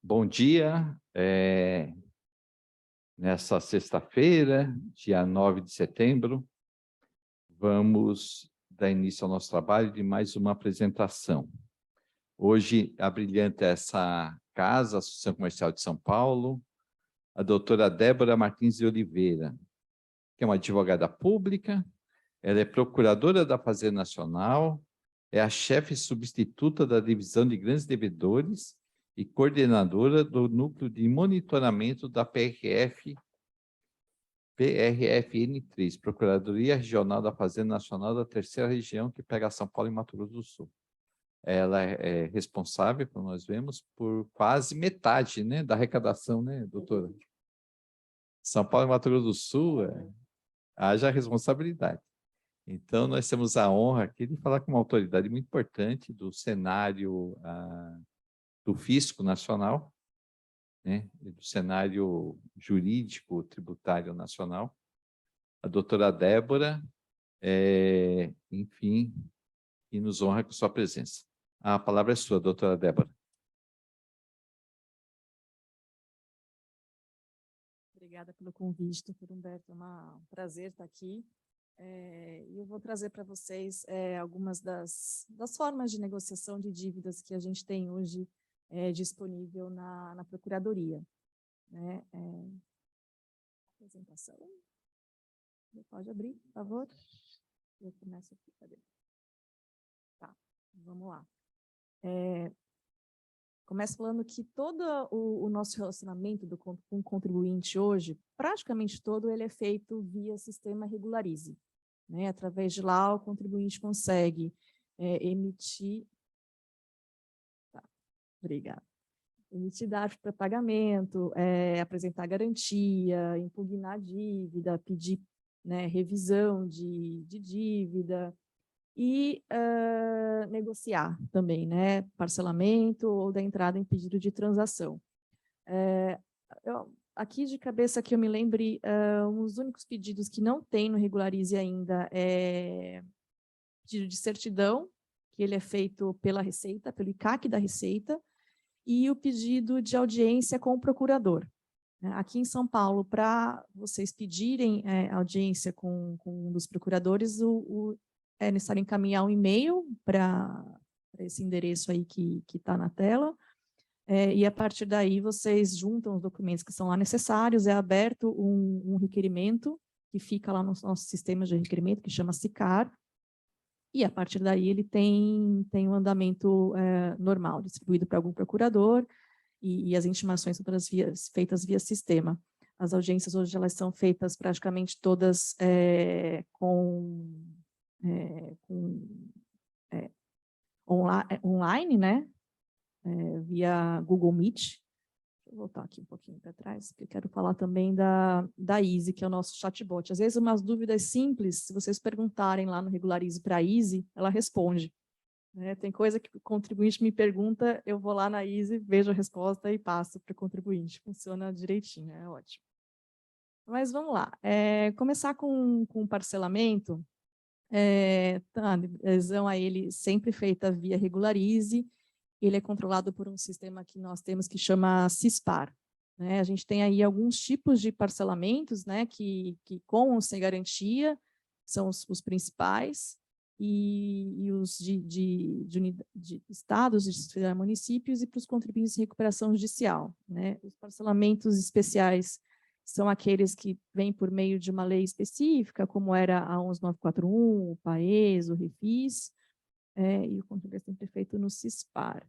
Bom dia, nessa sexta-feira, dia 9 de setembro, vamos dar início ao nosso trabalho de mais uma apresentação. Hoje, abrilhanta essa casa, Associação Comercial de São Paulo, a doutora Débora Martins de Oliveira, que é uma advogada pública, ela é procuradora da Fazenda Nacional, é a chefe substituta da Divisão de Grandes Devedores e coordenadora do Núcleo de Monitoramento da PRFN3, Procuradoria Regional da Fazenda Nacional da Terceira Região, que pega São Paulo e Mato Grosso do Sul. Ela é responsável, como nós vemos, por quase metade, né, da arrecadação, né, doutora? São Paulo e Mato Grosso do Sul, haja responsabilidade. Então, nós temos a honra aqui de falar com uma autoridade muito importante do cenário do Fisco Nacional, né, do cenário jurídico tributário nacional, a doutora Débora, enfim, e nos honra com sua presença. A palavra é sua, doutora Débora. Obrigada pelo convite, doutor Humberto, é um prazer estar aqui. E eu vou trazer para vocês algumas das formas de negociação de dívidas que a gente tem hoje disponível na Procuradoria. Né? Apresentação. Pode abrir, por favor? Eu começo aqui, cadê? Tá, vamos lá. Começo falando que todo o nosso relacionamento com o contribuinte hoje, praticamente todo, ele é feito via sistema Regularize. Né? Através de lá, o contribuinte consegue emitir... Tá, obrigada. Emitir dados para pagamento, apresentar garantia, impugnar dívida, pedir, né, revisão de dívida e negociar também, né, parcelamento ou da entrada em pedido de transação. Aqui de cabeça que eu me lembre, os únicos pedidos que não tem no Regularize ainda é pedido de certidão, que ele é feito pela Receita, pelo ICAC da Receita, e o pedido de audiência com o procurador. Aqui em São Paulo, para vocês pedirem audiência com um dos procuradores, é necessário encaminhar um e-mail para esse endereço aí que está na tela, e a partir daí vocês juntam os documentos que são lá necessários, é aberto um requerimento que fica lá no nosso sistema de requerimento, que chama SICAR, e a partir daí ele tem um andamento normal, distribuído para algum procurador, e as intimações são todas feitas via sistema. As audiências hoje elas são feitas praticamente todas online, né? Via Google Meet. Deixa eu voltar aqui um pouquinho para trás, porque eu quero falar também da Easy, que é o nosso chatbot. Às vezes, umas dúvidas simples, se vocês perguntarem lá no Regularize para a Easy, ela responde. Tem coisa que o contribuinte me pergunta, eu vou lá na Easy, vejo a resposta e passo para o contribuinte. Funciona direitinho, é ótimo. Mas vamos lá. Começar com o parcelamento, a adesão a ele sempre feita via Regularize. Ele é controlado por um sistema que nós temos que chama CISPAR. Né? A gente tem aí alguns tipos de parcelamentos, né, que com ou sem garantia são os principais, e os de estados, de municípios e para os contribuintes de recuperação judicial. Né? Os parcelamentos especiais são aqueles que vêm por meio de uma lei específica, como era a 11941, o PAES, o REFIS, e o controle é sempre feito no CISPAR.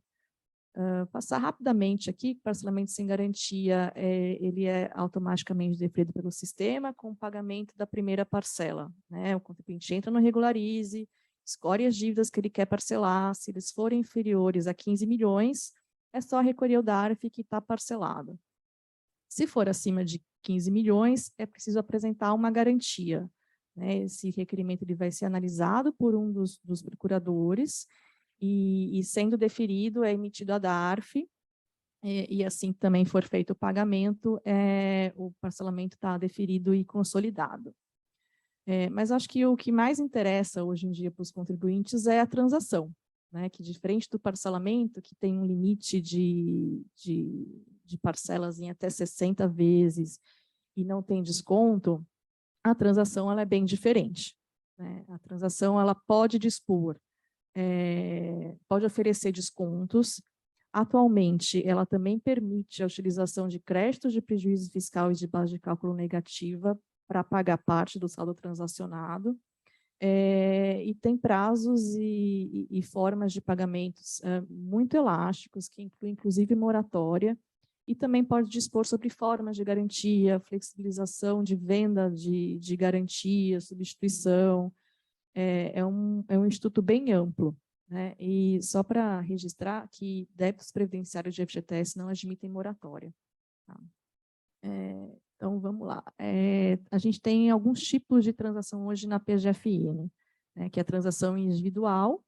Passar rapidamente aqui, parcelamento sem garantia, ele é automaticamente deferido pelo sistema com o pagamento da primeira parcela. Né? O contribuinte entra no Regularize, escolhe as dívidas que ele quer parcelar, se eles forem inferiores a 15 milhões, é só recolher o DARF que está parcelado. Se for acima de 15 milhões, é preciso apresentar uma garantia. Né? Esse requerimento ele vai ser analisado por um dos procuradores, e sendo deferido, é emitido a DARF, e assim que também for feito o pagamento, o parcelamento está deferido e consolidado. Mas acho que o que mais interessa hoje em dia para os contribuintes é a transação. né, que diferente do parcelamento, que tem um limite de parcelas em até 60 vezes e não tem desconto, a transação ela é bem diferente, né? A transação ela pode dispor, pode oferecer descontos. Atualmente, ela também permite a utilização de créditos de prejuízo fiscal e de base de cálculo negativa para pagar parte do saldo transacionado. E tem prazos e formas de pagamentos muito elásticos, que incluem, inclusive, moratória, e também pode dispor sobre formas de garantia, flexibilização de venda de garantia, substituição. É um instituto bem amplo, né? E só para registrar que débitos previdenciários de FGTS não admitem moratória. Tá? Então, vamos lá. A gente tem alguns tipos de transação hoje na PGFN, né, que é a transação individual,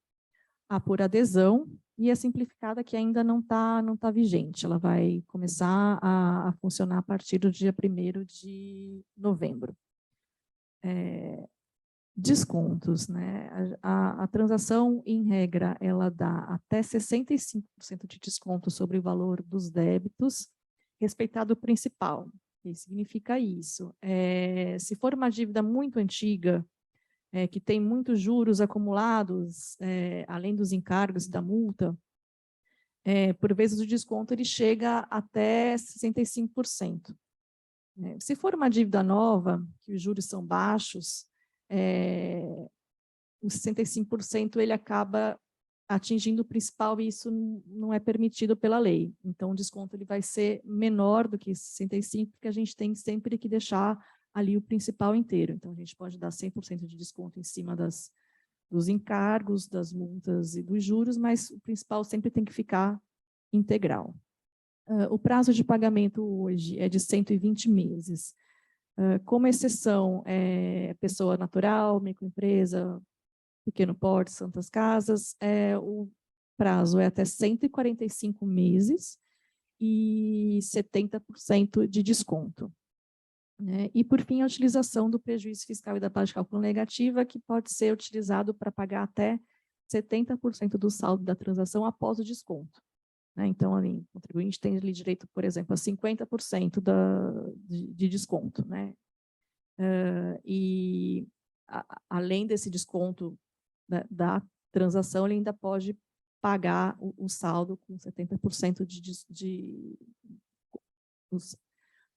a por adesão e a simplificada, que ainda não tá vigente. Ela vai começar a funcionar a partir do dia 1º de novembro. Descontos, né? A transação, em regra, ela dá até 65% de desconto sobre o valor dos débitos, respeitado o principal. O que significa isso? Se for uma dívida muito antiga, que tem muitos juros acumulados, além dos encargos e da multa, por vezes o desconto ele chega até 65%. Se for uma dívida nova, que os juros são baixos, os 65% ele acaba atingindo o principal e isso não é permitido pela lei. Então, o desconto ele vai ser menor do que 65%, porque a gente tem sempre que deixar ali o principal inteiro. Então, a gente pode dar 100% de desconto em cima dos encargos, das multas e dos juros, mas o principal sempre tem que ficar integral. O prazo de pagamento hoje é de 120 meses. Como exceção, pessoa natural, microempresa, pequeno porte, santas casas, o prazo é até 145 meses e 70% de desconto. Né? E, por fim, a utilização do prejuízo fiscal e da base de cálculo negativa, que pode ser utilizado para pagar até 70% do saldo da transação após o desconto. Né? Então, ali, o contribuinte tem ali direito, por exemplo, a 50% de desconto. Né? Além desse desconto da transação, ele ainda pode pagar o saldo com 70%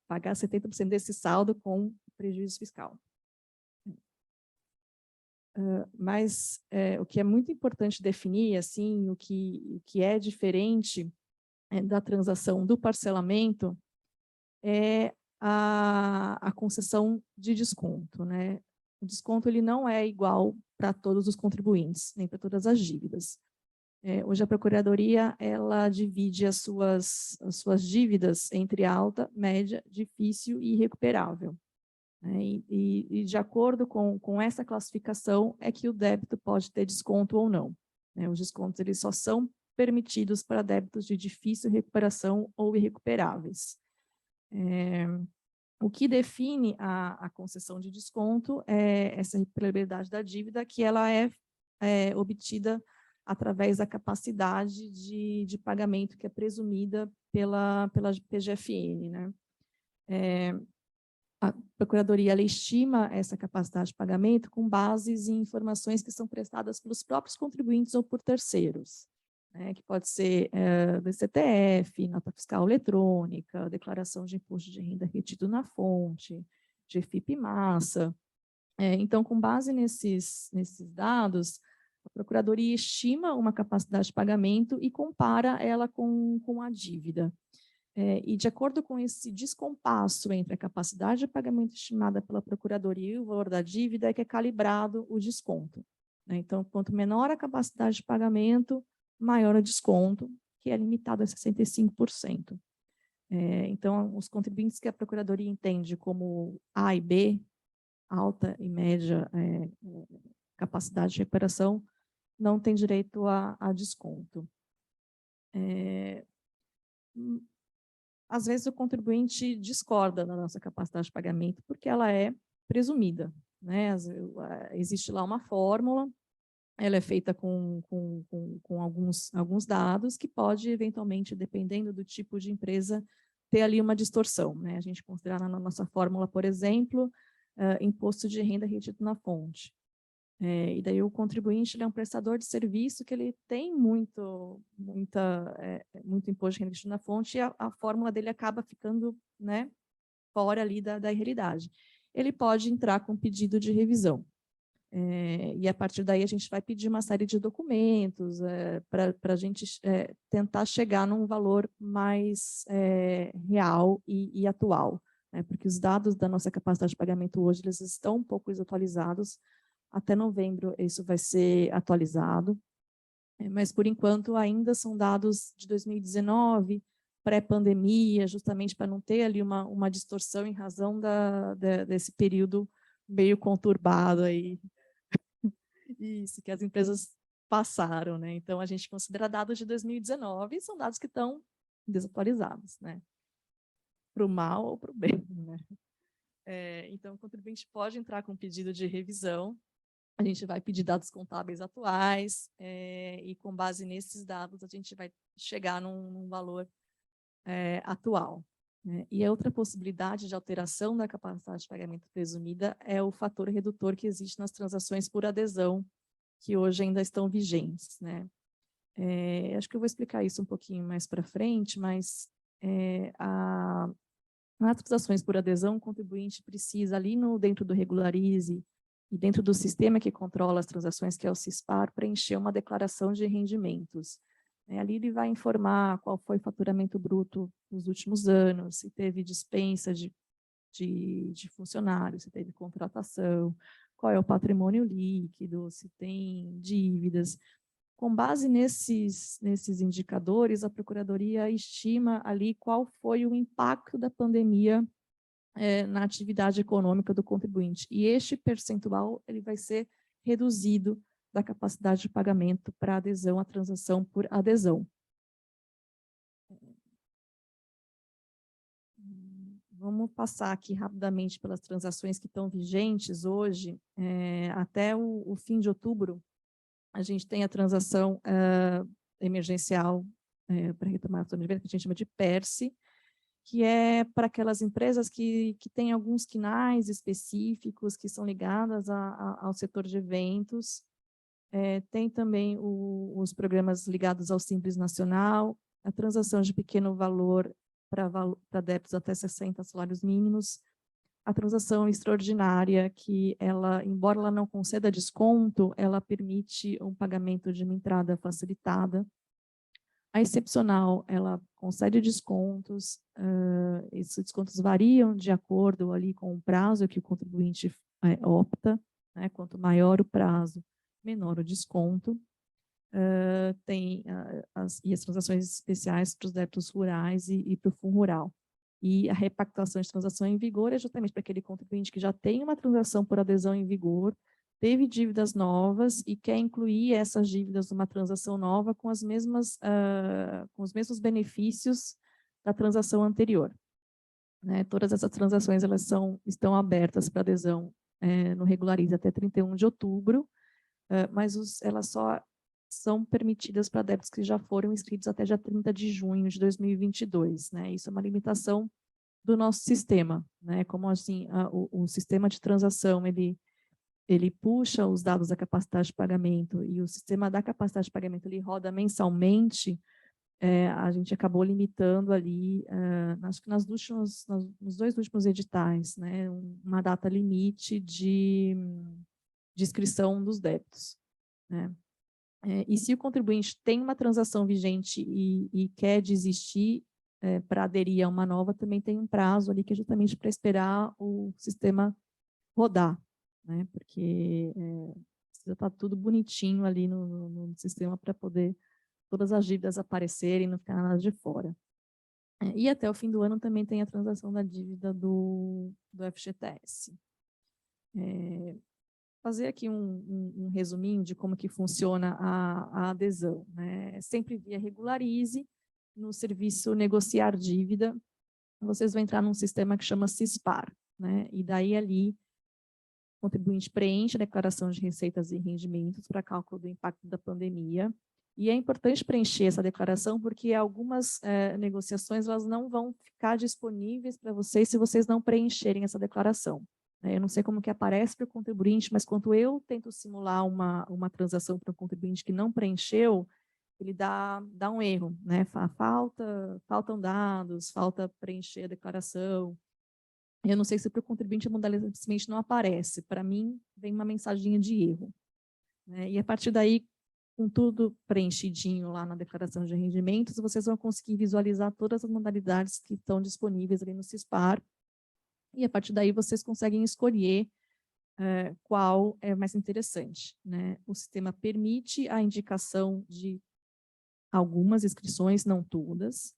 pagar 70% desse saldo com prejuízo fiscal. Mas o que é muito importante definir, assim, o que é diferente da transação do parcelamento é a concessão de desconto, né? O desconto ele não é igual para todos os contribuintes, nem para todas as dívidas. Hoje a Procuradoria ela divide as suas dívidas entre alta, média, difícil e irrecuperável. Né? E de acordo com essa classificação é que o débito pode ter desconto ou não. Né? Os descontos eles só são permitidos para débitos de difícil recuperação ou irrecuperáveis. O que define a concessão de desconto é essa reprovabilidade da dívida, que ela é obtida através da capacidade de pagamento que é presumida pela PGFN. Né? A Procuradoria ela estima essa capacidade de pagamento com bases em informações que são prestadas pelos próprios contribuintes ou por terceiros. Né, que pode ser DCTF, nota fiscal eletrônica, declaração de imposto de renda retido na fonte, GFIP massa. Então, com base nesses dados, a Procuradoria estima uma capacidade de pagamento e compara ela com a dívida. E de acordo com esse descompasso entre a capacidade de pagamento estimada pela Procuradoria e o valor da dívida, é que é calibrado o desconto. Né? Então, quanto menor a capacidade de pagamento, maior o desconto, que é limitado a 65%. Então, os contribuintes que a Procuradoria entende como A e B, alta e média capacidade de recuperação, não tem direito a desconto. Às vezes, o contribuinte discorda da nossa capacidade de pagamento, porque ela é presumida. Né? Existe lá uma fórmula, ela é feita com alguns dados que pode, eventualmente, dependendo do tipo de empresa, ter ali uma distorção, né? A gente considerar na nossa fórmula, por exemplo, imposto de renda retido na fonte. E daí o contribuinte ele é um prestador de serviço que ele tem muito imposto de renda retido na fonte e a fórmula dele acaba ficando, né, fora ali da realidade. Ele pode entrar com pedido de revisão. E a partir daí a gente vai pedir uma série de documentos para a gente tentar chegar num valor mais real e atual, né? Porque os dados da nossa capacidade de pagamento hoje eles estão um pouco desatualizados. Até novembro isso vai ser atualizado, mas por enquanto ainda são dados de 2019, pré-pandemia, justamente para não ter ali uma distorção em razão desse período meio conturbado aí. Isso, que as empresas passaram, né? Então, a gente considera dados de 2019 e são dados que estão desatualizados, né? Para o mal ou para o bem, né? Então, o contribuinte pode entrar com pedido de revisão, a gente vai pedir dados contábeis atuais, e com base nesses dados a gente vai chegar num valor atual. Né? E a outra possibilidade de alteração da capacidade de pagamento presumida é o fator redutor que existe nas transações por adesão, que hoje ainda estão vigentes. Né? Acho que eu vou explicar isso um pouquinho mais para frente, mas nas transações por adesão, o contribuinte precisa ali dentro do Regularize e dentro do sistema que controla as transações, que é o CISPAR, preencher uma declaração de rendimentos. Ali ele vai informar qual foi o faturamento bruto nos últimos anos, se teve dispensa de funcionários, se teve contratação, qual é o patrimônio líquido, se tem dívidas. Com base nesses indicadores, a Procuradoria estima ali qual foi o impacto da pandemia na atividade econômica do contribuinte. E este percentual ele vai ser reduzido da capacidade de pagamento para adesão à transação por adesão. Vamos passar aqui rapidamente pelas transações que estão vigentes hoje. Até o fim de outubro, a gente tem a transação emergencial para retomar a de venda, que a gente chama de PERSE, que é para aquelas empresas que têm alguns quinais específicos que são ligadas ao setor de eventos. Tem também os programas ligados ao Simples Nacional, a transação de pequeno valor para débitos até 60 salários mínimos, a transação extraordinária, que ela, embora ela não conceda desconto, ela permite um pagamento de uma entrada facilitada. A excepcional, ela concede descontos, esses descontos variam de acordo ali com o prazo que o contribuinte opta, né? Quanto maior o prazo, menor o desconto. Tem as transações especiais para os débitos rurais e para o fundo rural. E a repactuação de transação em vigor é justamente para aquele contribuinte que já tem uma transação por adesão em vigor, teve dívidas novas e quer incluir essas dívidas numa transação nova com os mesmos benefícios da transação anterior. Né? Todas essas transações elas estão abertas para adesão no Regularize até 31 de outubro, mas elas só são permitidas para débitos que já foram inscritos até dia 30 de junho de 2022. Né? Isso é uma limitação do nosso sistema. Né? Como assim, o sistema de transação, ele puxa os dados da capacidade de pagamento e o sistema da capacidade de pagamento ele roda mensalmente, a gente acabou limitando ali, acho que nos dois últimos editais, né, uma data limite de inscrição dos débitos. Né? E se o contribuinte tem uma transação vigente e quer desistir para aderir a uma nova, também tem um prazo ali que é justamente para esperar o sistema rodar. Né? Porque precisa estar tudo bonitinho ali no sistema para poder todas as dívidas aparecerem e não ficar nada de fora. E até o fim do ano também tem a transação da dívida do FGTS. Fazer aqui um resuminho de como que funciona a adesão. Né? Sempre via Regularize, no serviço Negociar Dívida, vocês vão entrar num sistema que chama CISPAR. Né? E daí ali, o contribuinte preenche a declaração de receitas e rendimentos para cálculo do impacto da pandemia E é importante preencher essa declaração, porque algumas negociações elas não vão ficar disponíveis para vocês se vocês não preencherem essa declaração. Eu não sei como que aparece para o contribuinte, mas quando eu tento simular uma transação para um contribuinte que não preencheu, ele dá um erro, né? Faltam dados, falta preencher a declaração. Eu não sei se para o contribuinte a modalidade simplesmente não aparece. Para mim, vem uma mensaginha de erro, né? E a partir daí, com tudo preenchidinho lá na declaração de rendimentos, vocês vão conseguir visualizar todas as modalidades que estão disponíveis ali no CISPAR, e a partir daí vocês conseguem escolher qual é mais interessante, né? O sistema permite a indicação de algumas inscrições, não todas.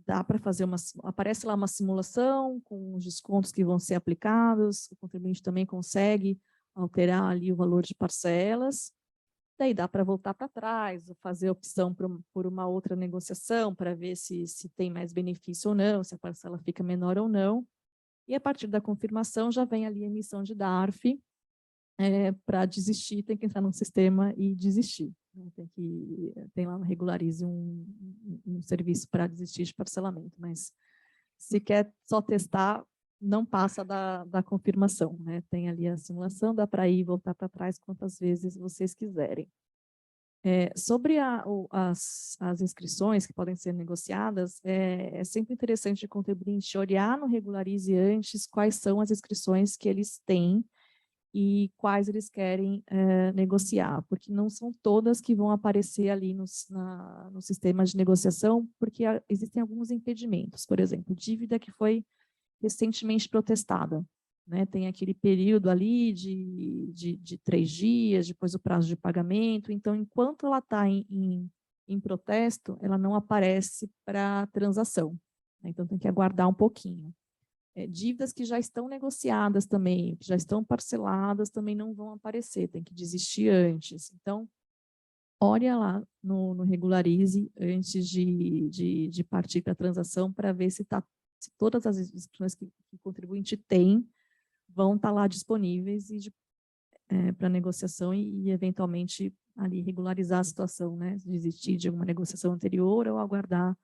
Dá para fazer aparece lá uma simulação com os descontos que vão ser aplicados, o contribuinte também consegue alterar ali o valor de parcelas, daí dá para voltar para trás, fazer opção por uma outra negociação, para ver se tem mais benefício ou não, se a parcela fica menor ou não, e a partir da confirmação já vem ali a emissão de DARF, para desistir, tem que entrar no sistema e desistir. Né? Tem lá no Regularize um serviço para desistir de parcelamento, mas se quer só testar, não passa da confirmação. Né? Tem ali a simulação, dá para ir e voltar para trás quantas vezes vocês quiserem. Sobre as inscrições que podem ser negociadas, é sempre interessante o contribuinte olhar no Regularize antes quais são as inscrições que eles têm e quais eles querem negociar, porque não são todas que vão aparecer ali no sistema de negociação, porque existem alguns impedimentos, por exemplo, dívida que foi recentemente protestada, né? Tem aquele período ali de 3 dias, depois o prazo de pagamento, então, enquanto ela está em protesto, ela não aparece para transação, né? Então, tem que aguardar um pouquinho. Dívidas que já estão negociadas também, que já estão parceladas, também não vão aparecer, tem que desistir antes. Então, olha lá no Regularize antes de partir para a transação para ver se todas as inscrições que o contribuinte tem vão estar lá disponíveis para negociação e, eventualmente, ali regularizar a situação, né? Desistir de alguma negociação anterior ou aguardar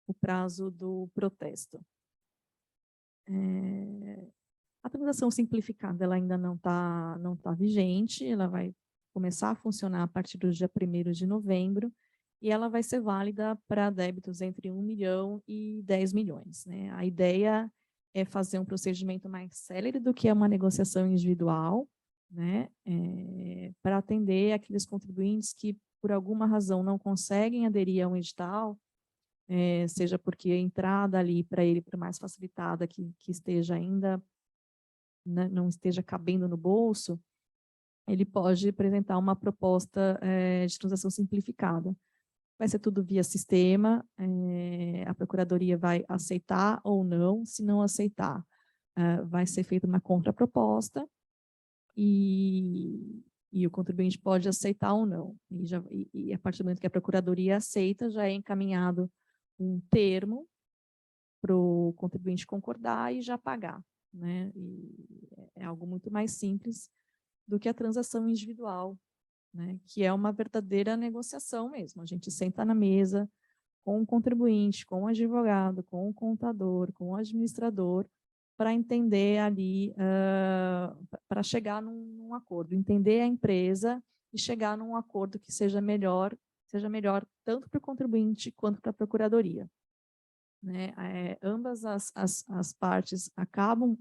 o prazo do protesto. A transação simplificada ela ainda não tá vigente, ela vai começar a funcionar a partir do dia 1º de novembro, e ela vai ser válida para débitos entre 1 milhão e 10 milhões. Né? A ideia é fazer um procedimento mais célere do que uma negociação individual, né? Para atender aqueles contribuintes que, por alguma razão, não conseguem aderir a um edital, seja porque a entrada ali para ele, por mais facilitada que esteja ainda, né, não esteja cabendo no bolso, ele pode apresentar uma proposta de transação simplificada. Vai ser tudo via sistema, a Procuradoria vai aceitar ou não. Se não aceitar, vai ser feita uma contraproposta e o contribuinte pode aceitar ou não. E a partir do momento que a Procuradoria aceita, já é encaminhado um termo para o contribuinte concordar e já pagar. Né? E é algo muito mais simples do que a transação individual, né? Que é uma verdadeira negociação mesmo. A gente senta na mesa com o contribuinte, com o advogado, com o contador, com o administrador, para entender ali, para chegar num acordo, entender a empresa e chegar num acordo que seja melhor tanto para o contribuinte quanto para a Procuradoria. Né? Ambas as partes acabam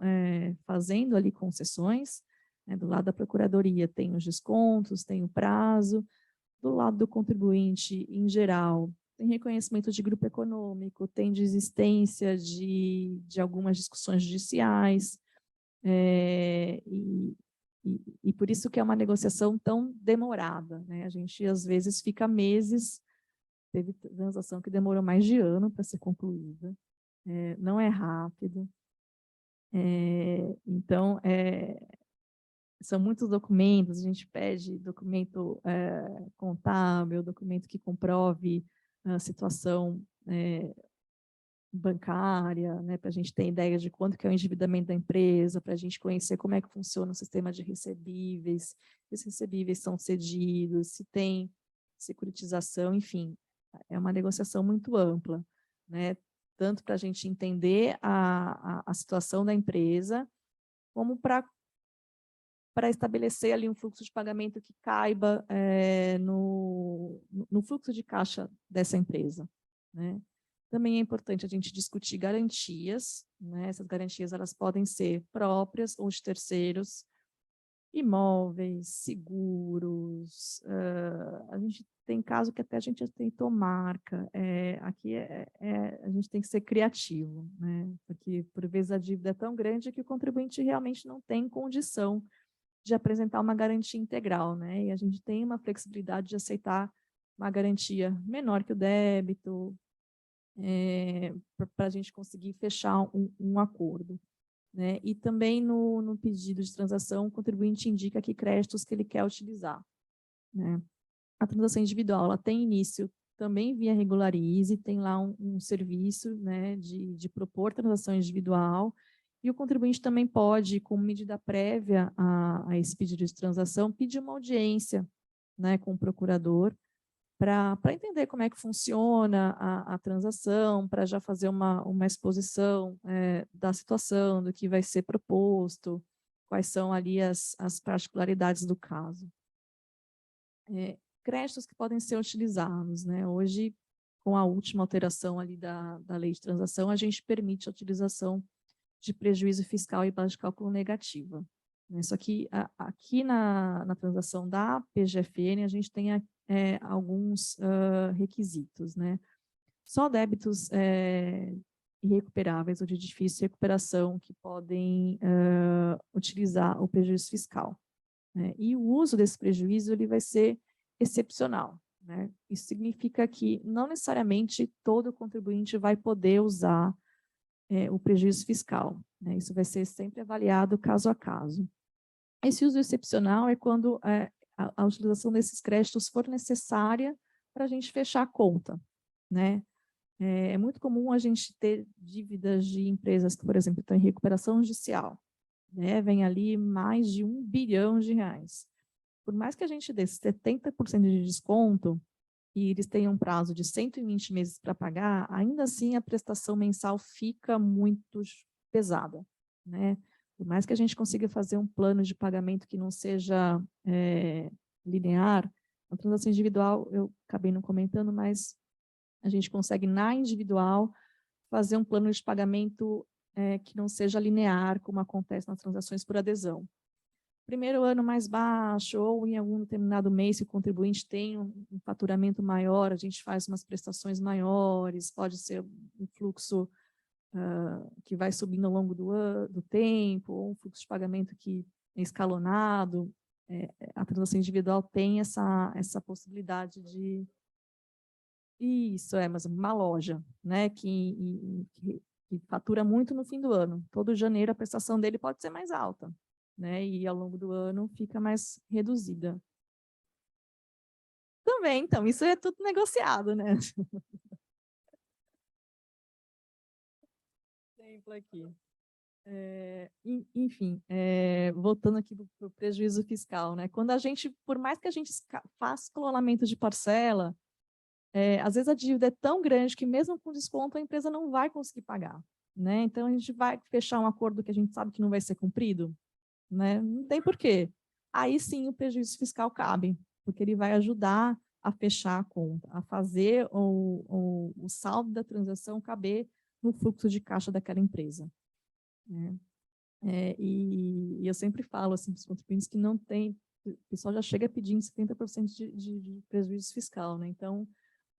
fazendo ali concessões, né? Do lado da Procuradoria tem os descontos, tem o prazo, do lado do contribuinte, em geral, tem reconhecimento de grupo econômico, tem desistência de algumas discussões judiciais, e por isso que é uma negociação tão demorada. Né? A gente, às vezes, fica meses. Teve transação que demorou mais de ano para ser concluída, não é rápido. Então, são muitos documentos, a gente pede documento contábil, documento que comprove a situação bancária, né, para a gente ter ideia de quanto que é o endividamento da empresa, para a gente conhecer como é que funciona o sistema de recebíveis, se os recebíveis são cedidos, se tem securitização, enfim, é uma negociação muito ampla, né, tanto para a gente entender a situação da empresa, como para estabelecer ali um fluxo de pagamento que caiba no fluxo de caixa dessa empresa, né? Também é importante a gente discutir garantias, né? Essas garantias elas podem ser próprias ou de terceiros, imóveis, seguros, a gente tem caso que até a gente aceitou marca, aqui a gente tem que ser criativo, né? Porque por vezes a dívida é tão grande que o contribuinte realmente não tem condição de apresentar uma garantia integral, né? E a gente tem uma flexibilidade de aceitar uma garantia menor que o débito, para a gente conseguir fechar um acordo, né? E também no pedido de transação, o contribuinte indica que créditos que ele quer utilizar, né? A transação individual, ela tem início também via Regularize, tem lá um serviço, né, de propor transação individual, e o contribuinte também pode, como medida prévia a esse pedido de transação, pedir uma audiência, né, com o procurador, para entender como é que funciona a transação, para já fazer uma exposição da situação, do que vai ser proposto, quais são ali as particularidades do caso. Créditos que podem ser utilizados, né? Hoje, com a última alteração ali da lei de transação, a gente permite a utilização de prejuízo fiscal e base de cálculo negativa, né? Só que aqui na transação da PGFN, a gente tem alguns requisitos, né? Só débitos irrecuperáveis ou de difícil recuperação que podem utilizar o prejuízo fiscal, né? E o uso desse prejuízo ele vai ser excepcional, né? Isso significa que não necessariamente todo contribuinte vai poder usar o prejuízo fiscal, né? Isso vai ser sempre avaliado caso a caso. Esse uso excepcional é quando a utilização desses créditos for necessária para a gente fechar a conta, né? É muito comum a gente ter dívidas de empresas que, por exemplo, estão em recuperação judicial, né? Vem ali mais de R$1 bilhão. Por mais que a gente dê 70% de desconto e eles tenham um prazo de 120 meses para pagar, ainda assim a prestação mensal fica muito pesada, né? Por mais que a gente consiga fazer um plano de pagamento que não seja linear, a transação individual, eu acabei não comentando, mas a gente consegue, na individual, fazer um plano de pagamento que não seja linear, como acontece nas transações por adesão. Primeiro ano mais baixo, ou em algum determinado mês, se o contribuinte tem um faturamento maior, a gente faz umas prestações maiores, pode ser um fluxo que vai subindo ao longo do tempo, ou um fluxo de pagamento que é escalonado. A transação individual tem essa possibilidade de... Isso, mas uma loja, né, que fatura muito no fim do ano. Todo janeiro a prestação dele pode ser mais alta, né, e ao longo do ano fica mais reduzida. Também, então, isso é tudo negociado, né? Exemplo aqui. Enfim, voltando aqui para o prejuízo fiscal, né? Quando a gente, por mais que a gente faça escalonamento de parcela, às vezes a dívida é tão grande que mesmo com desconto a empresa não vai conseguir pagar, né? Então a gente vai fechar um acordo que a gente sabe que não vai ser cumprido, né? Não tem porquê. Aí sim o prejuízo fiscal cabe, porque ele vai ajudar a fechar a conta, a fazer o saldo da transação caber no fluxo de caixa daquela empresa, né? E eu sempre falo assim para os contribuintes que não tem, o pessoal já chega pedindo 70% de prejuízo fiscal, né? Então,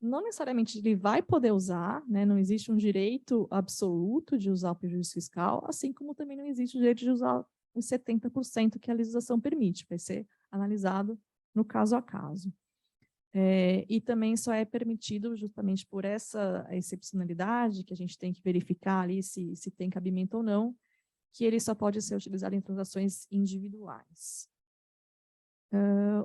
não necessariamente ele vai poder usar, né? Não existe um direito absoluto de usar o prejuízo fiscal, assim como também não existe o direito de usar os 70% que a legislação permite, vai ser analisado no caso a caso. E também só é permitido, justamente por essa excepcionalidade, que a gente tem que verificar ali se tem cabimento ou não, que ele só pode ser utilizado em transações individuais.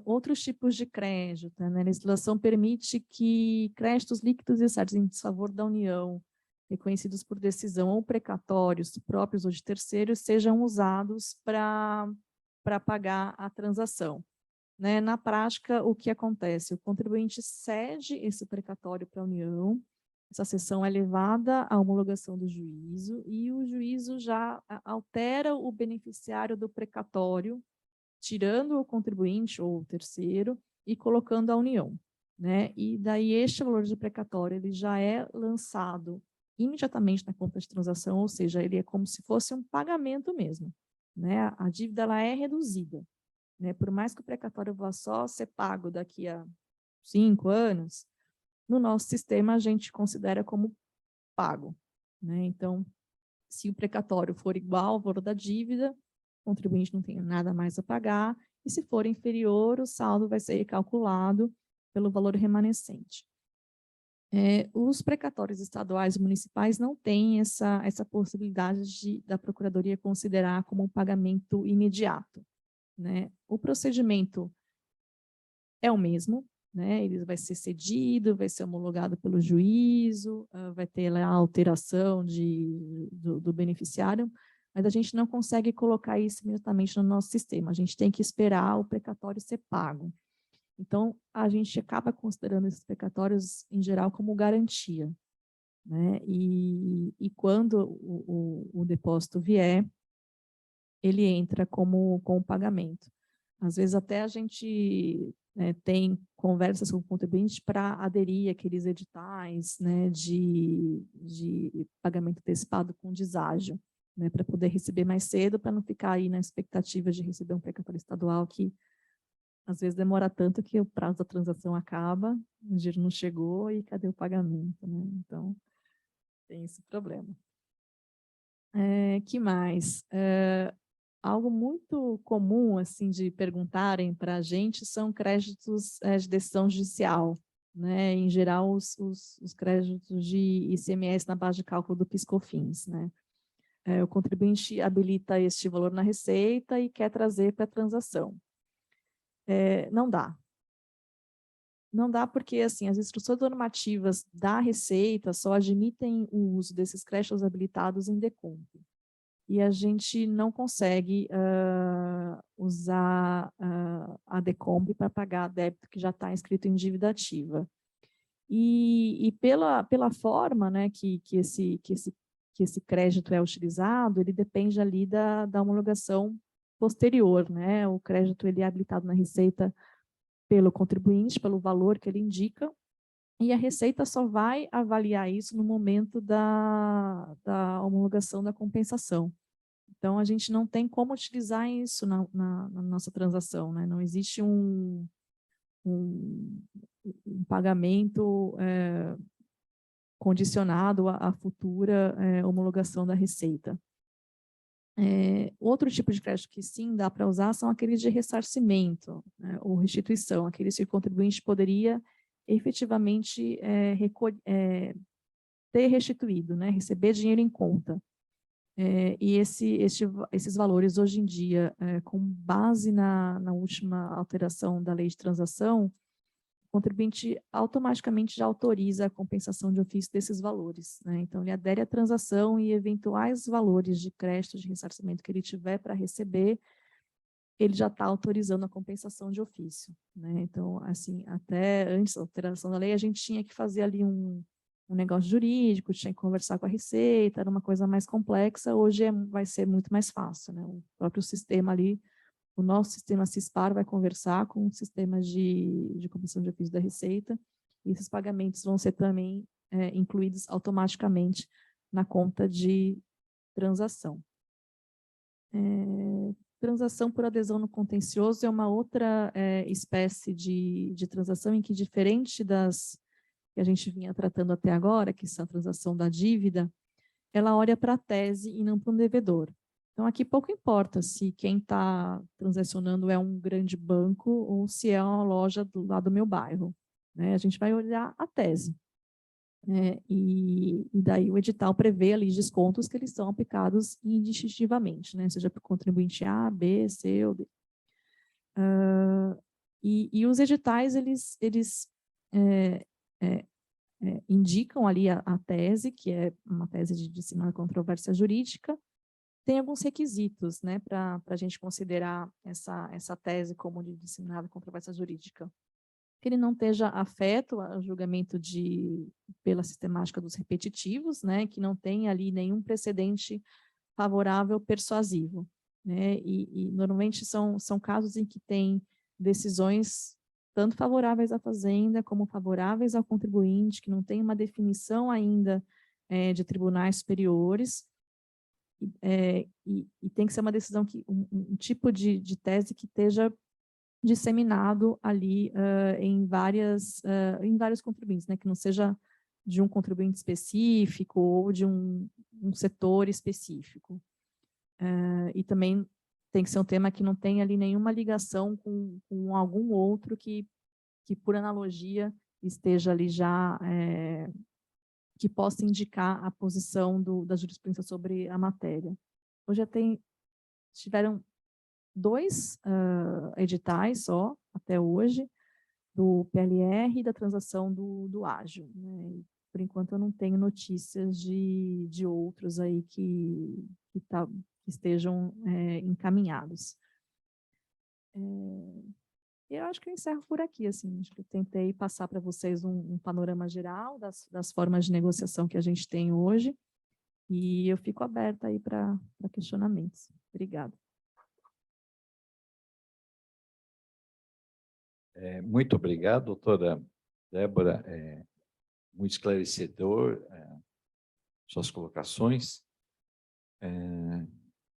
Outros tipos de crédito, né? A legislação permite que créditos líquidos e certos em desfavor da União reconhecidos por decisão ou precatórios próprios ou de terceiros sejam usados para pagar a transação. Né? Na prática, o que acontece? O contribuinte cede esse precatório para a União, essa cessão é levada à homologação do juízo e o juízo já altera o beneficiário do precatório, tirando o contribuinte ou o terceiro e colocando a União. Né? E daí este valor de precatório ele já é lançado imediatamente na conta de transação, ou seja, ele é como se fosse um pagamento mesmo. Né? A dívida ela é reduzida. Né? Por mais que o precatório vá só ser pago daqui a 5 anos, no nosso sistema a gente considera como pago. Né? Então, se o precatório for igual ao valor da dívida, o contribuinte não tem nada mais a pagar, e se for inferior, o saldo vai ser recalculado pelo valor remanescente. Os precatórios estaduais e municipais não têm essa possibilidade da Procuradoria considerar como um pagamento imediato. Né? O procedimento é o mesmo, né? Ele vai ser cedido, vai ser homologado pelo juízo, vai ter lá a alteração do beneficiário, mas a gente não consegue colocar isso imediatamente no nosso sistema, a gente tem que esperar o precatório ser pago. Então, a gente acaba considerando esses precatórios, em geral, como garantia. Né? E quando o depósito vier, ele entra como pagamento. Às vezes até a gente tem conversas com o contribuinte para aderir àqueles editais, né, de pagamento antecipado com deságio, né, para poder receber mais cedo, para não ficar aí na expectativa de receber um precatório estadual que às vezes demora tanto que o prazo da transação acaba, o dinheiro não chegou e cadê o pagamento, né? Então, tem esse problema. Que mais? Algo muito comum, assim, de perguntarem para a gente são créditos de decisão judicial, né? Em geral, os créditos de ICMS na base de cálculo do PIS/COFINS, né? O contribuinte habilita este valor na receita e quer trazer para a transação. Não dá. Não dá porque, assim, as instruções normativas da Receita só admitem o uso desses créditos habilitados em decomp. E a gente não consegue usar a decomp para pagar débito que já está inscrito em dívida ativa. E pela forma, né, que esse crédito é utilizado, ele depende ali da homologação posterior, né? O crédito ele é habilitado na Receita pelo contribuinte, pelo valor que ele indica, e a Receita só vai avaliar isso no momento da homologação da compensação. Então, a gente não tem como utilizar isso na nossa transação, né? Não existe um pagamento condicionado à futura homologação da Receita. Outro tipo de crédito que sim dá para usar são aqueles de ressarcimento, né, ou restituição, aqueles que o contribuinte poderia efetivamente ter restituído, né, receber dinheiro em conta. E esses valores, hoje em dia, com base na última alteração da lei de transação, o contribuinte automaticamente já autoriza a compensação de ofício desses valores. Né? Então, ele adere à transação e eventuais valores de crédito, de ressarcimento que ele tiver para receber, ele já está autorizando a compensação de ofício. Né? Então, assim, até antes da alteração da lei, a gente tinha que fazer ali um negócio jurídico, tinha que conversar com a Receita, era uma coisa mais complexa, hoje vai ser muito mais fácil. Né? O próprio sistema ali, o nosso sistema CISPAR vai conversar com o sistema de compensação de ofício da Receita, e esses pagamentos vão ser também incluídos automaticamente na conta de transação. Transação por adesão no contencioso é uma outra espécie de transação em que, diferente das que a gente vinha tratando até agora, que são a transação da dívida, ela olha para a tese e não para um devedor. Então, aqui pouco importa se quem está transacionando é um grande banco ou se é uma loja lá do meu bairro. Né? A gente vai olhar a tese. E daí o edital prevê ali descontos que eles são aplicados indistintivamente, né? Seja para o contribuinte A, B, C ou D. E os editais, eles indicam ali a tese, que é uma tese de disciplinar controvérsia jurídica, tem alguns requisitos, né, para a gente considerar essa tese como de disseminada controvérsia jurídica. Que ele não esteja afeto ao julgamento pela sistemática dos repetitivos, né, que não tenha ali nenhum precedente favorável persuasivo, né, e normalmente são casos em que tem decisões tanto favoráveis à fazenda como favoráveis ao contribuinte, que não tem uma definição ainda de tribunais superiores, e tem que ser uma decisão, um tipo de tese que esteja disseminado ali em vários contribuintes, né, que não seja de um contribuinte específico ou de um setor específico. E também tem que ser um tema que não tenha ali nenhuma ligação com algum outro que por analogia esteja ali já, que possa indicar a posição da jurisprudência sobre a matéria. Hoje tiveram 2 editais só, até hoje, do PLR e da transação do ágil, né? Por enquanto, eu não tenho notícias de outros aí que estejam encaminhados. Eu acho que eu encerro por aqui, assim, acho que eu tentei passar para vocês um panorama geral das formas de negociação que a gente tem hoje, e eu fico aberta aí para questionamentos. Obrigada. Muito obrigado, doutora Débora, muito esclarecedor suas colocações.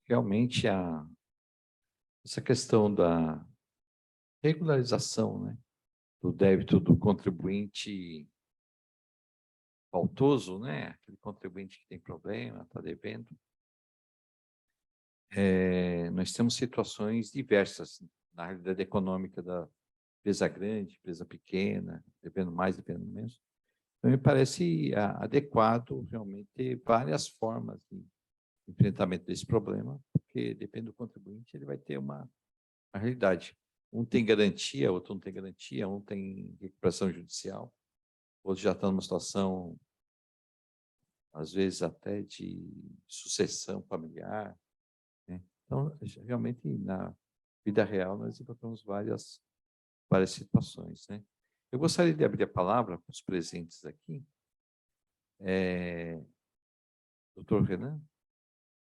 Realmente, essa questão da regularização, né, do débito do contribuinte faltoso, né, aquele contribuinte que tem problema, está devendo. Nós temos situações diversas na realidade econômica da empresa grande, empresa pequena, devendo mais, devendo menos. Então, me parece adequado realmente ter várias formas de enfrentamento desse problema, porque depende do contribuinte, ele vai ter uma realidade. Um tem garantia, outro não tem garantia, um tem recuperação judicial, outro já está numa situação, às vezes, até de sucessão familiar, né? Então, realmente, na vida real, nós encontramos várias situações, né? Eu gostaria de abrir a palavra para os presentes aqui. Doutor Renan?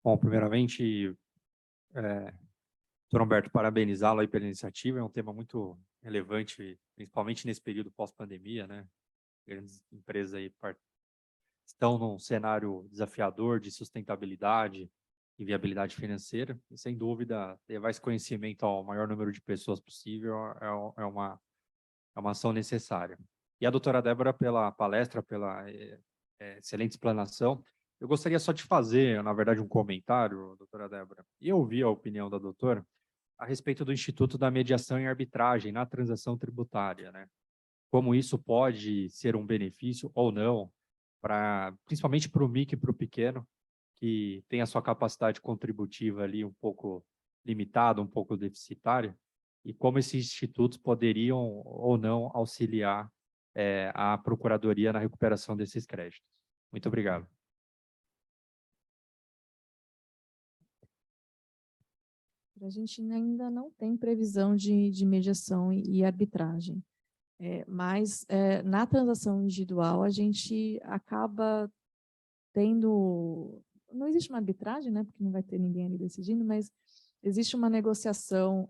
Bom, primeiramente, doutor Humberto, parabenizá-lo aí pela iniciativa, é um tema muito relevante, principalmente nesse período pós-pandemia, né? Grandes empresas aí estão num cenário desafiador de sustentabilidade e viabilidade financeira, e sem dúvida, levar esse conhecimento ao maior número de pessoas possível é uma ação necessária. E a doutora Débora, pela palestra, pela excelente explanação. Eu gostaria só de fazer, na verdade, um comentário, doutora Débora, e ouvir a opinião da doutora a respeito do Instituto da Mediação e Arbitragem na transação tributária, né? Como isso pode ser um benefício ou não, principalmente para o micro e para o pequeno, que tem a sua capacidade contributiva ali um pouco limitada, um pouco deficitária, e como esses institutos poderiam ou não auxiliar a Procuradoria na recuperação desses créditos. Muito obrigado. A gente ainda não tem previsão de mediação e arbitragem, mas na transação individual a gente acaba tendo, não existe uma arbitragem, né, porque não vai ter ninguém ali decidindo, mas existe uma negociação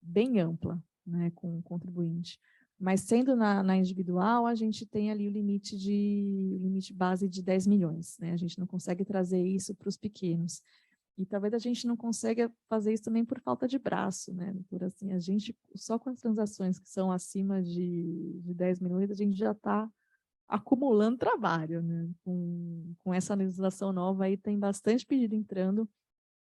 bem ampla, né, com o contribuinte. Mas sendo na individual, a gente tem ali o limite base de 10 milhões, né? A gente não consegue trazer isso para os pequenos. E talvez a gente não consiga fazer isso também por falta de braço, né? Por assim, a gente, só com as transações que são acima de 10 milhões, a gente já está acumulando trabalho, né? Com essa legislação nova aí tem bastante pedido entrando.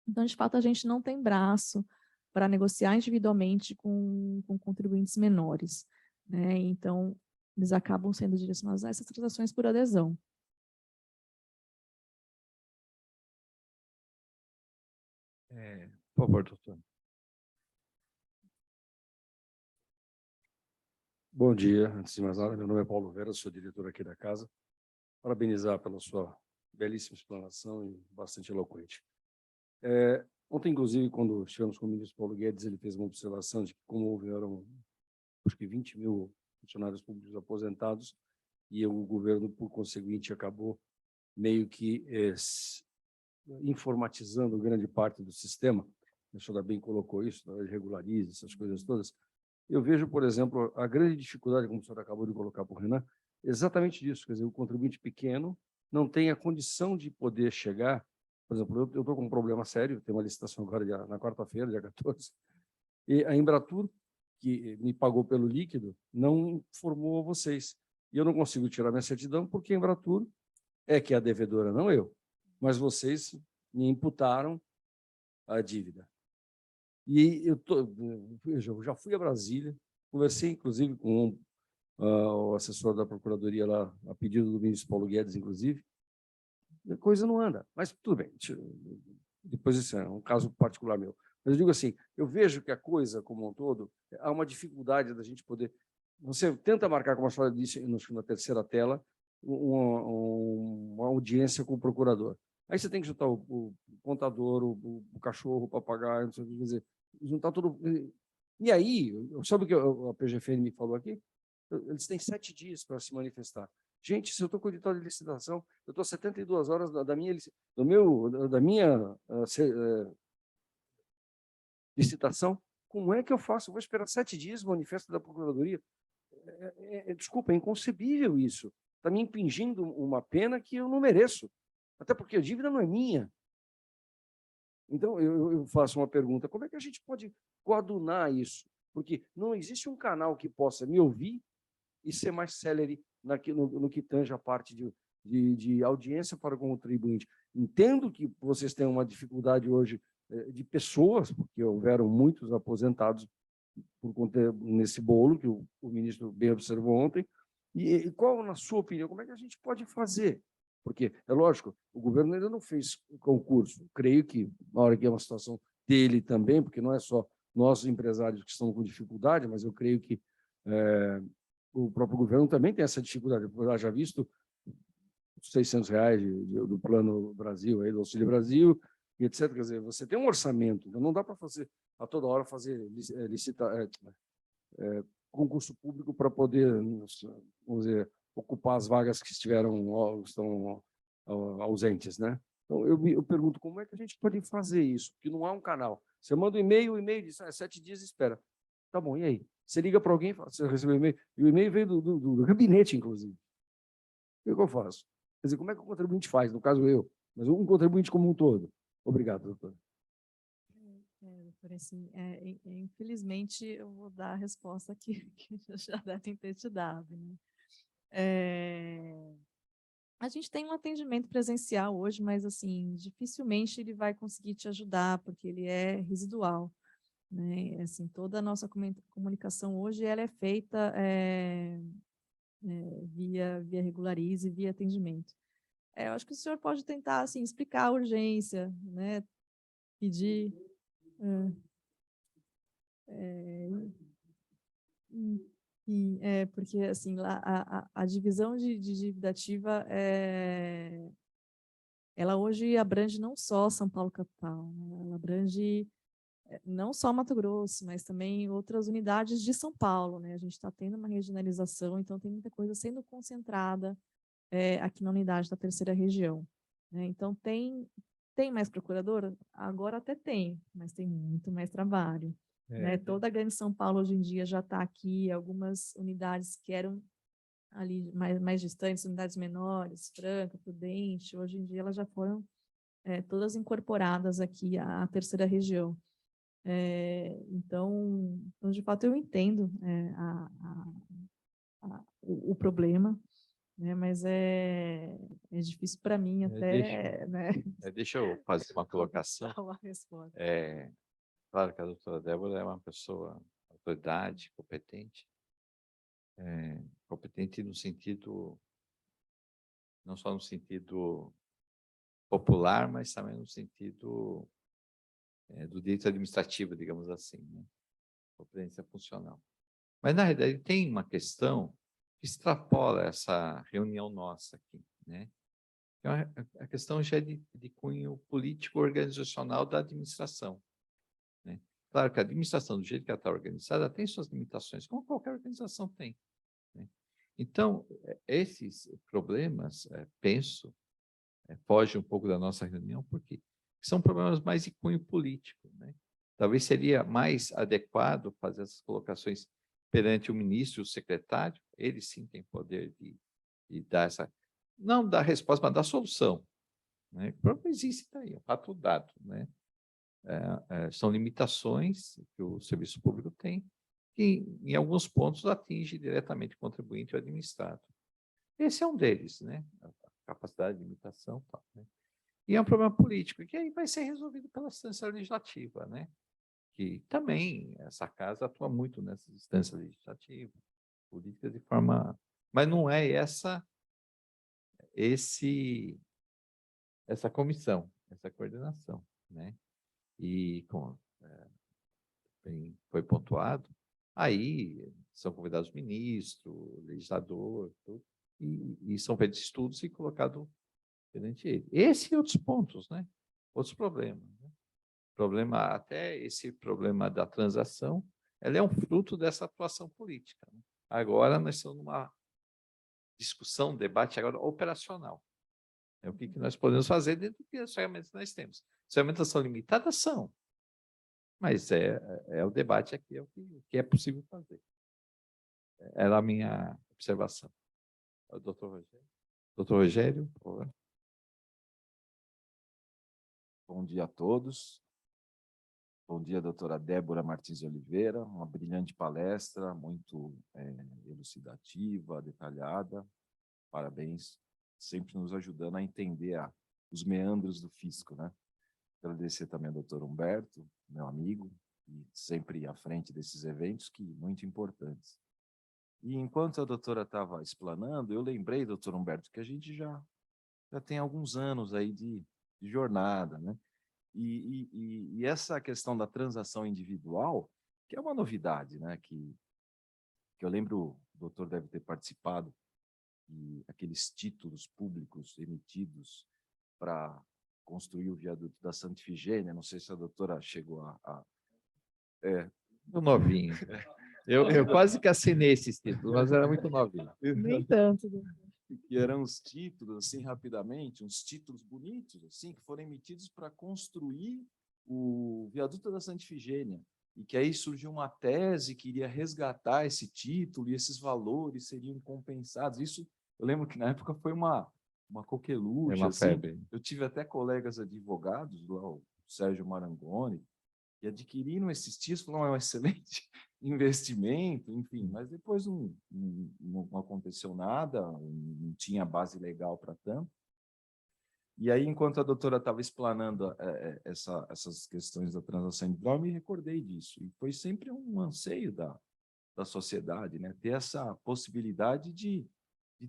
Então, de fato, a gente não tem braço para negociar individualmente com contribuintes menores, né? Então, eles acabam sendo direcionados a essas transações por adesão. Por favor, doutor. Bom dia, antes de mais nada, meu nome é Paulo Vera, sou diretor aqui da casa. Parabenizar pela sua belíssima explanação e bastante eloquente. Ontem, inclusive, quando estivemos com o ministro Paulo Guedes, ele fez uma observação de que como houveram, acho que 20 mil funcionários públicos aposentados, e o governo, por conseguinte, acabou meio que informatizando grande parte do sistema. A senhora bem colocou isso, né? Regularize essas coisas todas. Eu vejo, por exemplo, a grande dificuldade, como o senhor acabou de colocar para o Renan, exatamente disso. Quer dizer, o contribuinte pequeno não tem a condição de poder chegar. Por exemplo, eu estou com um problema sério, tem uma licitação agora na quarta-feira, dia 14, e a Embratur, que me pagou pelo líquido, não informou vocês. E eu não consigo tirar minha certidão porque a Embratur é que é a devedora, não eu. Mas vocês me imputaram a dívida. E eu já fui a Brasília, conversei, inclusive, com o assessor da Procuradoria lá, a pedido do ministro Paulo Guedes, inclusive. A coisa não anda, mas tudo bem. Depois isso é um caso particular meu. Mas eu digo assim, eu vejo que a coisa, como um todo, há uma dificuldade da gente poder... Você tenta marcar, como a senhora disse na terceira tela, uma audiência com o procurador. Aí você tem que juntar o contador, o cachorro, o papagaio, não sei o que dizer, juntar tudo. E aí, sabe o que a PGFN me falou aqui? Eles têm 7 dias para se manifestar. Gente, se eu estou com o edital de licitação, eu estou 72 horas da minha licitação, como é que eu faço? Eu vou esperar 7 dias o manifesto da Procuradoria? Desculpa, é inconcebível isso. Está me impingindo uma pena que eu não mereço. Até porque a dívida não é minha. Então, eu faço uma pergunta, como é que a gente pode coadunar isso? Porque não existe um canal que possa me ouvir e ser mais célere no que tange a parte de audiência para o contribuinte. Entendo que vocês têm uma dificuldade hoje de pessoas, porque houveram muitos aposentados por conta nesse bolo que o ministro bem observou ontem. E qual, na sua opinião, como é que a gente pode fazer? Porque, é lógico, o governo ainda não fez concurso. Creio que, na hora que é uma situação dele também, porque não é só nós, empresários, que estão com dificuldade, mas eu creio que o próprio governo também tem essa dificuldade. Eu já visto R$ 600 do Plano Brasil, aí, do Auxílio Brasil, e etc. Quer dizer, você tem um orçamento, então não dá para fazer, a toda hora, fazer concurso público para poder, vamos dizer, ocupar as vagas que estão ausentes, né? Então, eu pergunto, como é que a gente pode fazer isso? Porque não há um canal. Você manda um e-mail, o e-mail diz, 7 dias, espera. Tá bom, e aí? Você liga para alguém, você recebeu um e-mail, e o e-mail veio do gabinete, inclusive. O que eu faço? Quer dizer, como é que o contribuinte faz? No caso, eu, mas um contribuinte como um todo. Obrigado, doutor. Doutor, assim, infelizmente, eu vou dar a resposta que já devem ter te dado. Né? A gente tem um atendimento presencial hoje, mas, assim, dificilmente ele vai conseguir te ajudar, porque ele é residual. Né? Assim, toda a nossa comunicação hoje ela é feita via Regularize, via atendimento. Eu acho que o senhor pode tentar, assim, explicar a urgência, né? Pedir... porque assim, lá, a divisão de dívida ativa, ela hoje abrange não só São Paulo capital, né? Ela abrange não só Mato Grosso, mas também outras unidades de São Paulo, né? A gente está tendo uma regionalização, então tem muita coisa sendo concentrada aqui na unidade da terceira região. Né? Então, tem mais procurador? Agora até tem, mas tem muito mais trabalho. Né? Toda a grande São Paulo hoje em dia já está aqui, algumas unidades que eram ali mais distantes, unidades menores, Franca, Prudente, hoje em dia elas já foram todas incorporadas aqui à terceira região. Então, de fato, eu entendo o problema, né? Mas é difícil para mim até, né? Deixa eu fazer uma colocação. Uma resposta. Claro que a doutora Débora é uma pessoa, autoridade, competente. Competente no sentido, não só no sentido popular, mas também no sentido do direito administrativo, digamos assim, né? Competência funcional. Mas, na realidade, tem uma questão que extrapola essa reunião nossa aqui, né? É a questão já é de cunho político organizacional da administração, né? Claro que a administração, do jeito que ela está organizada, tem suas limitações, como qualquer organização tem, né? Então, esses problemas, penso, foge um pouco da nossa reunião, porque são problemas mais de cunho político, né? Talvez seria mais adequado fazer essas colocações perante o ministro e o secretário, eles sim têm poder de dar essa, não dar resposta, mas dar solução, né? O problema existe, está aí, é um fato dado, né? São limitações que o serviço público tem, que em alguns pontos atinge diretamente o contribuinte e o administrado. Esse é um deles, né? A capacidade de limitação, tal, né? E é um problema político, que aí vai ser resolvido pela instância legislativa, né? Que também essa casa atua muito nessa instância legislativa, política de forma... Mas não é essa comissão, essa coordenação, né? E, como bem foi pontuado, aí são convidados o ministro, o legislador, tudo, e são feitos estudos e colocados perante ele. Esse e outros pontos, né? Outros problemas, né? Até esse problema da transação, ela é um fruto dessa atuação política, né? Agora nós estamos numa discussão, debate agora operacional. É o que nós podemos fazer dentro das ferramentas que nós temos. As ferramentas são limitadas? São. Mas o debate aqui, é o que é possível fazer. Era a minha observação. O doutor Rogério. Doutor Rogério, por favor. Bom dia a todos. Bom dia, doutora Débora Martins de Oliveira. Uma brilhante palestra, muito elucidativa, detalhada. Parabéns, sempre nos ajudando a entender os meandros do fisco, né? Agradecer também ao doutor Humberto, meu amigo, e sempre à frente desses eventos, que muito importantes. E enquanto a doutora estava explanando, eu lembrei, doutor Humberto, que a gente já tem alguns anos aí de jornada, né? E essa questão da transação individual, que é uma novidade, né? Que eu lembro, o doutor deve ter participado, e aqueles títulos públicos emitidos para construir o viaduto da Santa Ifigênia, não sei se a doutora chegou Muito novinho. Eu quase que assinei esses títulos, mas era muito novinho. Nem tanto. Que eram os títulos, assim, rapidamente, uns títulos bonitos, assim, que foram emitidos para construir o viaduto da Santa Ifigênia, e que aí surgiu uma tese que iria resgatar esse título e esses valores seriam compensados. Isso, eu lembro que na época foi uma coqueluche, uma assim. febre. Eu tive até colegas advogados, lá o Sérgio Marangoni, que adquiriram esses títulos, falaram, é um excelente investimento, enfim, mas depois não aconteceu nada, não tinha base legal para tanto. E aí, enquanto a doutora estava explanando essas questões da transação individual, eu me recordei disso, e foi sempre um anseio da sociedade, né? Ter essa possibilidade de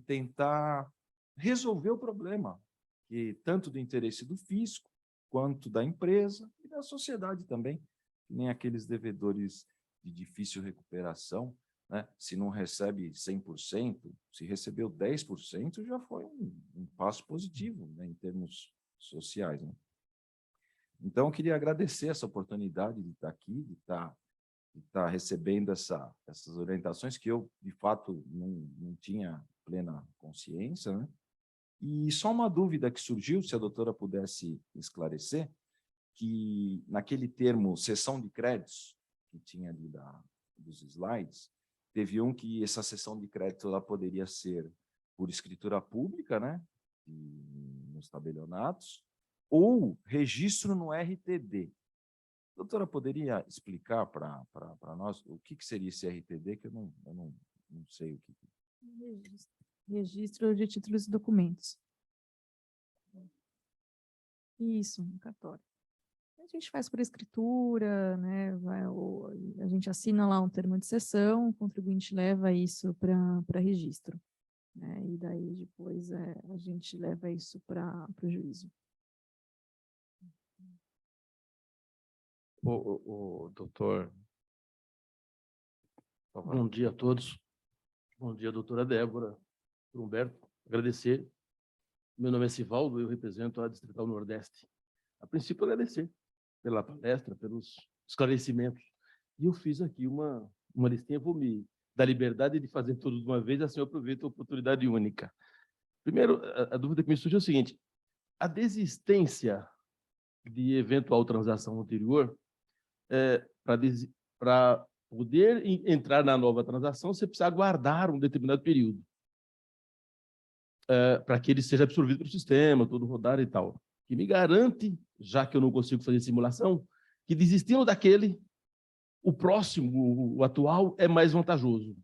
tentar resolver o problema, que tanto do interesse do fisco, quanto da empresa e da sociedade também, que nem aqueles devedores de difícil recuperação, né? Se não recebe 100%, se recebeu 10%, já foi um passo positivo, né, em termos sociais, né? Então, eu queria agradecer essa oportunidade de estar aqui, de estar recebendo essas orientações que eu, de fato, não tinha plena consciência, né? E só uma dúvida que surgiu, se a doutora pudesse esclarecer, que naquele termo cessão de créditos, que tinha ali dos slides, teve um que essa cessão de crédito ela poderia ser por escritura pública, né, nos tabelionatos, ou registro no RTD. A doutora poderia explicar para nós o que seria esse RTD, que eu não sei o que... Registro de títulos e documentos. Isso, no cartório. A gente faz por escritura, né? A gente assina lá um termo de cessão, o contribuinte leva isso para registro, né? E daí depois a gente leva isso para o juízo. O doutor Por favor. Bom dia a todos. Bom dia, doutora Débora, doutor Humberto. Agradecer. Meu nome é Sivaldo, eu represento a Distrital Nordeste. A princípio, agradecer pela palestra, pelos esclarecimentos. E eu fiz aqui uma listinha, vou me dar liberdade de fazer tudo de uma vez, assim eu aproveito a oportunidade única. Primeiro, a dúvida que me surgiu é o seguinte: a desistência de eventual transação anterior, para poder entrar na nova transação, você precisa aguardar um determinado período para que ele seja absorvido pelo sistema, todo rodar e tal. Que me garante, já que eu não consigo fazer simulação, que desistindo daquele, o próximo, o atual, é mais vantajoso.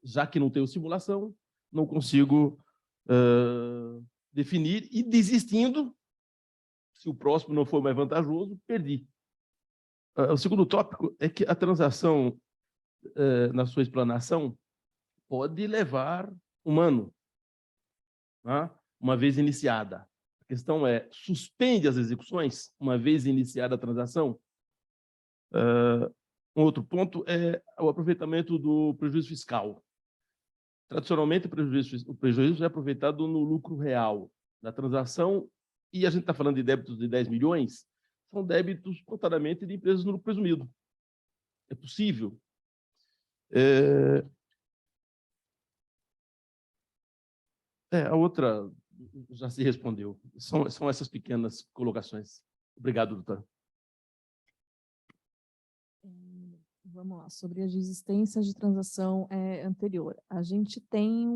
Já que não tenho simulação, não consigo definir, e desistindo, se o próximo não for mais vantajoso, perdi. O segundo tópico é que a transação, na sua explanação, pode levar um ano, né? Uma vez iniciada. A questão é, suspende as execuções uma vez iniciada a transação? Um outro ponto é o aproveitamento do prejuízo fiscal. Tradicionalmente, o prejuízo é aproveitado no lucro real da transação, e a gente está falando de débitos de 10 milhões, são débitos, contadamente, de empresas no lucro presumido. É possível. A outra já se respondeu. São essas pequenas colocações. Obrigado, doutor. Vamos lá, sobre as desistências de transação anterior. A gente tem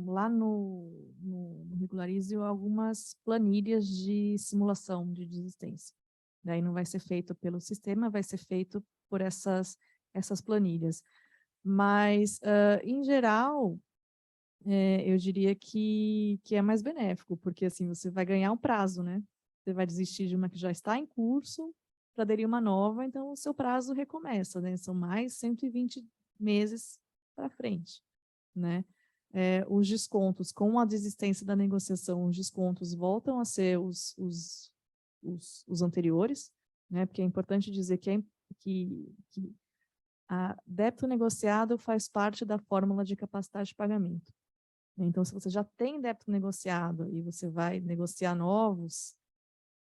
lá no Regularize algumas planilhas de simulação de desistência. Daí não vai ser feito pelo sistema, vai ser feito por essas planilhas. Mas, em geral, eu diria que é mais benéfico, porque assim, você vai ganhar um prazo, né? Você vai desistir de uma que já está em curso para aderir uma nova, então o seu prazo recomeça, né? São mais 120 meses para frente, né? Os descontos, com a desistência da negociação, os descontos voltam a ser os anteriores, né? Porque é importante dizer que a débito negociado faz parte da fórmula de capacidade de pagamento. Então, se você já tem débito negociado e você vai negociar novos,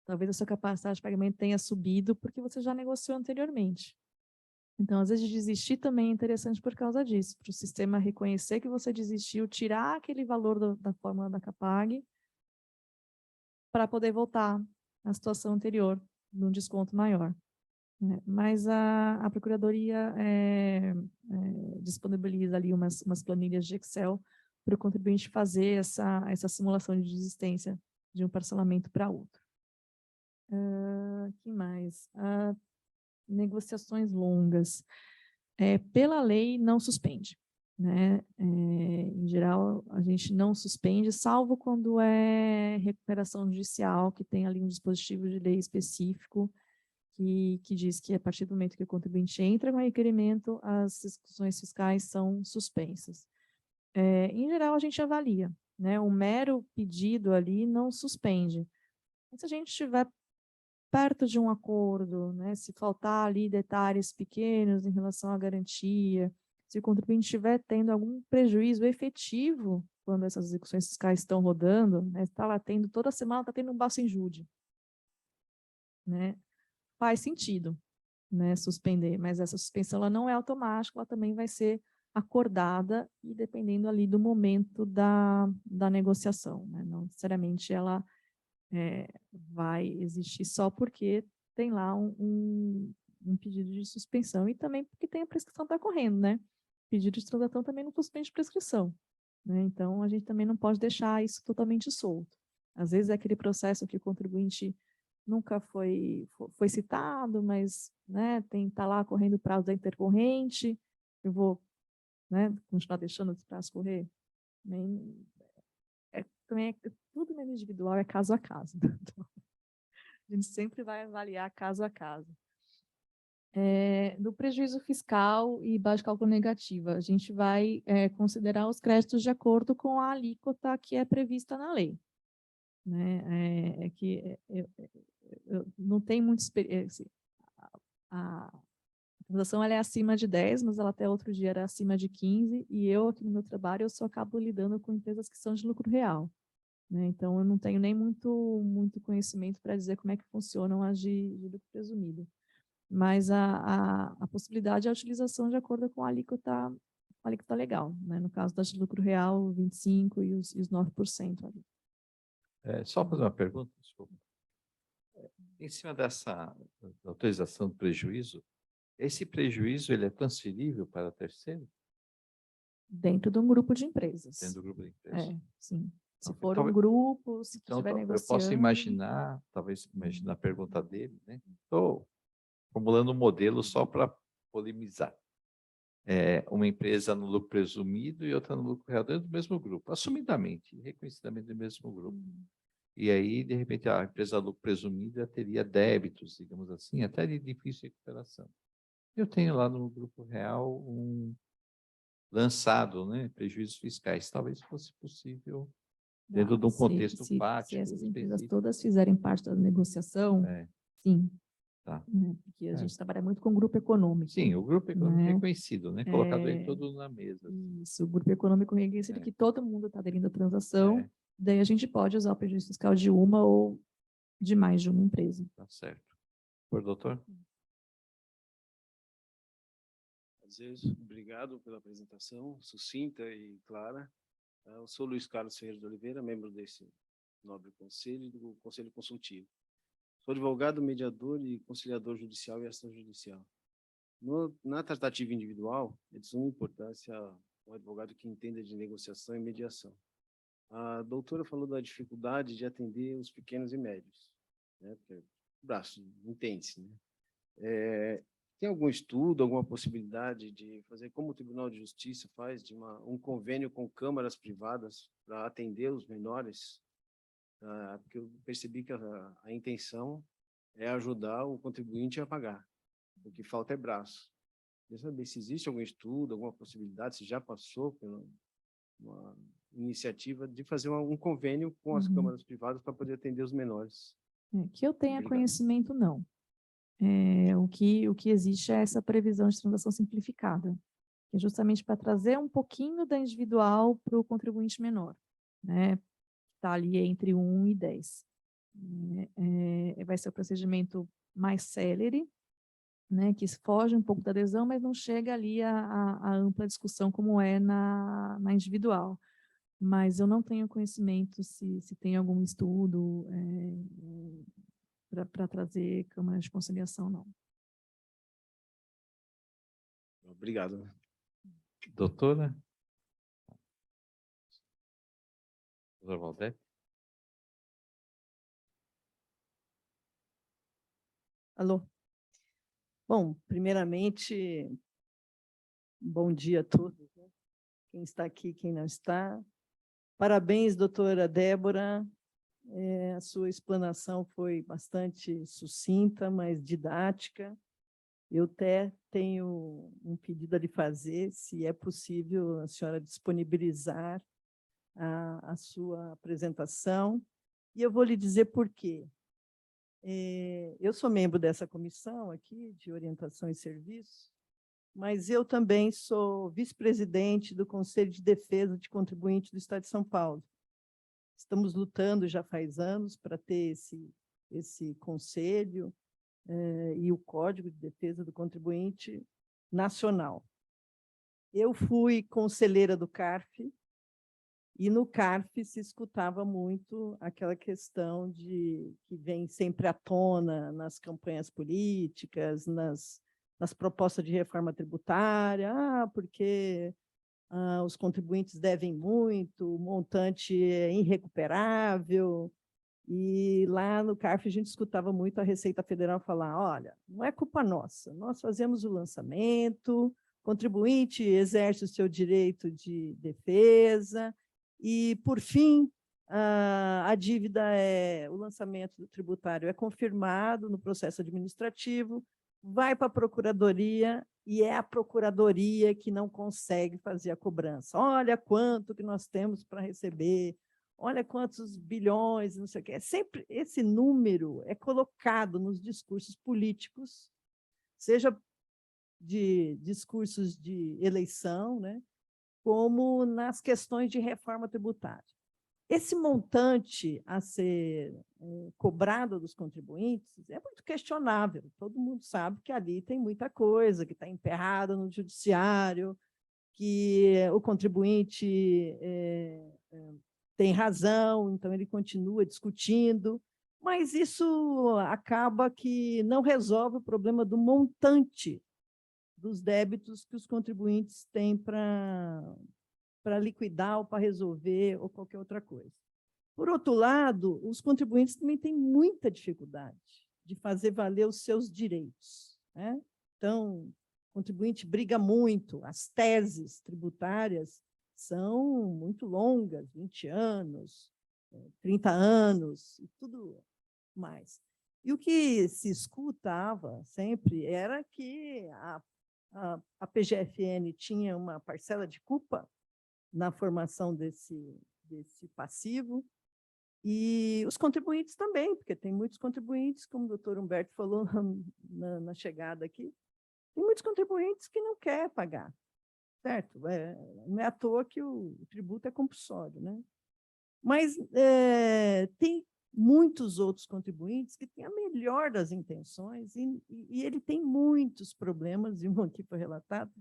talvez a sua capacidade de pagamento tenha subido porque você já negociou anteriormente. Então, às vezes, desistir também é interessante por causa disso, para o sistema reconhecer que você desistiu, tirar aquele valor da fórmula da Capag para poder voltar à situação anterior, num desconto maior. Né? Mas a Procuradoria disponibiliza ali umas planilhas de Excel para o contribuinte fazer essa simulação de desistência de um parcelamento para outro. Que mais? Negociações longas. Pela lei, não suspende. Né? Em geral, a gente não suspende, salvo quando é recuperação judicial, que tem ali um dispositivo de lei específico que diz que a partir do momento que o contribuinte entra com requerimento, as execuções fiscais são suspensas. Em geral, a gente avalia, né? Um mero pedido ali não suspende. Mas se a gente estiver perto de um acordo, né? Se faltar ali detalhes pequenos em relação à garantia, se o contribuinte estiver tendo algum prejuízo efetivo quando essas execuções fiscais estão rodando, né? Está lá tendo, toda semana está tendo um baixo em júri, né? Faz sentido, né? Suspender, mas essa suspensão ela não é automática, ela também vai ser acordada e dependendo ali do momento da negociação, né? Não necessariamente ela vai existir só porque tem lá um pedido de suspensão e também porque tem a prescrição está correndo, né? Pedido de transação também não suspende prescrição, né? Então, a gente também não pode deixar isso totalmente solto. Às vezes é aquele processo que o contribuinte nunca foi citado, mas, né, tá lá correndo o prazo da intercorrente, eu vou, né, continuar deixando esse prazo correr? Também tudo no individual é caso a caso. Então, a gente sempre vai avaliar caso a caso. Do prejuízo fiscal e base de cálculo negativa, a gente vai considerar os créditos de acordo com a alíquota que é prevista na lei. Né? Eu não tenho muita experiência. A transação ela é acima de 10, mas ela até outro dia era acima de 15, e eu, aqui no meu trabalho, eu só acabo lidando com empresas que são de lucro real, né? Então, eu não tenho nem muito conhecimento para dizer como é que funcionam as de lucro presumido. Mas a possibilidade é a utilização de acordo com a alíquota legal, né? No caso das de lucro real, 25% e os 9% ali. Só fazer uma pergunta, desculpa. Em cima dessa autorização do prejuízo, esse prejuízo ele é transferível para terceiro? Dentro de um grupo de empresas. Dentro do grupo de empresas? Sim. Se Então, for um talvez- grupo, se Então, estiver eu negociando... posso imaginar, talvez imaginar a pergunta dele, né? Estou formulando um modelo só para polemizar. Uma empresa no lucro presumido e outra no lucro real dentro do mesmo grupo, assumidamente, reconhecidamente do mesmo grupo. E aí, de repente, a empresa lucro presumido teria débitos, digamos assim, até de difícil recuperação. Eu tenho lá no grupo real lançado, né, prejuízos fiscais. Talvez fosse possível, dentro de um contexto prático. Se essas empresas específico. todas fizerem parte da negociação, sim. Tá. Né? Porque a gente trabalha muito com grupo econômico. Sim, o grupo econômico né? reconhecido, né? Colocado aí todo na mesa. Isso, o grupo econômico reconhecido que todo mundo está aderindo à transação, É. daí a gente pode usar o prejuízo fiscal de uma ou de mais de uma empresa. Tá certo. Por doutor? Obrigado pela apresentação sucinta e clara. Eu sou Luiz Carlos Ferreira de Oliveira, membro desse nobre conselho e do Conselho Consultivo. Sou advogado, mediador e conciliador judicial e extrajudicial. Na tratativa individual, é de suma importância um advogado que entenda de negociação e mediação. A doutora falou da dificuldade de atender os pequenos e médios, né? Porque o braço entende-se, né? Tem algum estudo, alguma possibilidade de fazer como o Tribunal de Justiça faz, de um convênio com câmaras privadas para atender os menores? Porque eu percebi que a intenção é ajudar o contribuinte a pagar. O que falta é braço. Queria saber se existe algum estudo, alguma possibilidade, se já passou por uma iniciativa de fazer um convênio com as câmaras privadas para poder atender os menores. Que eu tenha Obrigado. conhecimento, não. O que existe é essa previsão de transação simplificada, que é justamente para trazer um pouquinho da individual para o contribuinte menor, né? Está ali entre 1 e 10. Vai ser o procedimento mais célere, né? Que foge um pouco da adesão, mas não chega ali a ampla discussão como é na individual. Mas eu não tenho conhecimento se tem algum estudo para trazer câmaras de conciliação, não. Obrigado. Doutora? Doutora Valdete? Alô? Bom, primeiramente, bom dia a todos, né? Quem está aqui, quem não está. Parabéns, doutora Débora. A sua explanação foi bastante sucinta, mas didática. Eu até tenho um pedido a lhe fazer, se é possível a senhora disponibilizar a sua apresentação, e eu vou lhe dizer por quê. Eu sou membro dessa comissão aqui, de orientação e serviços, mas eu também sou vice-presidente do Conselho de Defesa de Contribuinte do Estado de São Paulo. Estamos lutando já faz anos para ter esse conselho e o Código de Defesa do Contribuinte nacional. Eu fui conselheira do CARF, e no CARF se escutava muito aquela questão que vem sempre à tona nas campanhas políticas, nas propostas de reforma tributária, porque os contribuintes devem muito, o montante é irrecuperável. E lá no CARF a gente escutava muito a Receita Federal falar, olha, não é culpa nossa, nós fazemos o lançamento, o contribuinte exerce o seu direito de defesa, e, por fim, a dívida o lançamento do tributário é confirmado no processo administrativo, vai para a Procuradoria, e é a Procuradoria que não consegue fazer a cobrança. Olha quanto que nós temos para receber, olha quantos bilhões, não sei o quê. Sempre esse número é colocado nos discursos políticos, seja de discursos de eleição, né, como nas questões de reforma tributária. Esse montante a ser cobrado dos contribuintes é muito questionável. Todo mundo sabe que ali tem muita coisa, que está emperrada no judiciário, que o contribuinte tem razão, então ele continua discutindo, mas isso acaba que não resolve o problema do montante dos débitos que os contribuintes têm para liquidar ou para resolver ou qualquer outra coisa. Por outro lado, os contribuintes também têm muita dificuldade de fazer valer os seus direitos, né? Então, o contribuinte briga muito, as teses tributárias são muito longas, 20 anos, 30 anos, e tudo mais. E o que se escutava sempre era que a PGFN tinha uma parcela de culpa na formação desse passivo, e os contribuintes também, porque tem muitos contribuintes, como o doutor Humberto falou na chegada aqui, tem muitos contribuintes que não querem pagar, certo? Não é à toa que o tributo é compulsório, né? Mas tem muitos outros contribuintes que têm a melhor das intenções e ele tem muitos problemas, e um aqui foi relatado.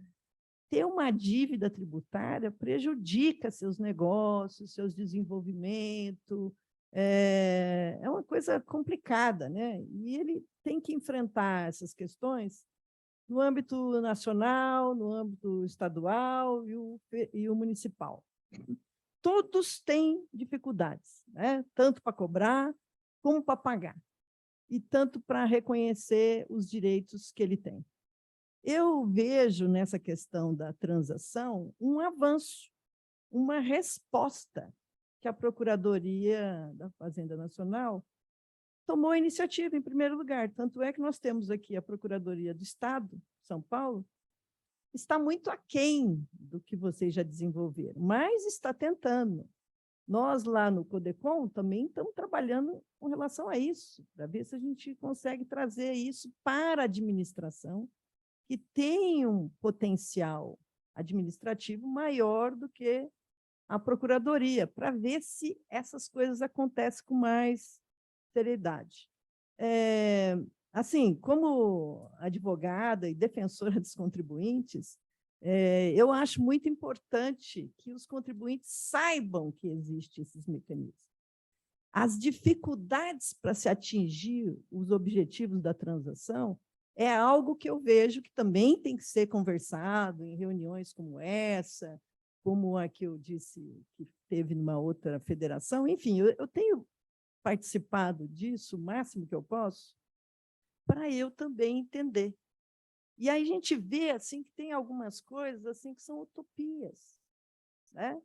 Ter uma dívida tributária prejudica seus negócios, seus desenvolvimentos, é uma coisa complicada, né? E ele tem que enfrentar essas questões no âmbito nacional, no âmbito estadual e o municipal. Todos têm dificuldades, né? Tanto para cobrar como para pagar, e tanto para reconhecer os direitos que ele tem. Eu vejo nessa questão da transação um avanço, uma resposta que a Procuradoria da Fazenda Nacional tomou a iniciativa, em primeiro lugar. Tanto é que nós temos aqui a Procuradoria do Estado, São Paulo, está muito aquém do que vocês já desenvolveram, mas está tentando. Nós, lá no CODECOM, também estamos trabalhando com relação a isso, para ver se a gente consegue trazer isso para a administração, que tem um potencial administrativo maior do que a Procuradoria, para ver se essas coisas acontecem com mais seriedade. Assim, como advogada e defensora dos contribuintes, eu acho muito importante que os contribuintes saibam que existem esses mecanismos. As dificuldades para se atingir os objetivos da transação é algo que eu vejo que também tem que ser conversado em reuniões como essa, como a que eu disse que teve numa outra federação. Enfim, eu tenho participado disso o máximo que eu posso, para eu também entender. E aí a gente vê assim, que tem algumas coisas assim, que são utopias, né?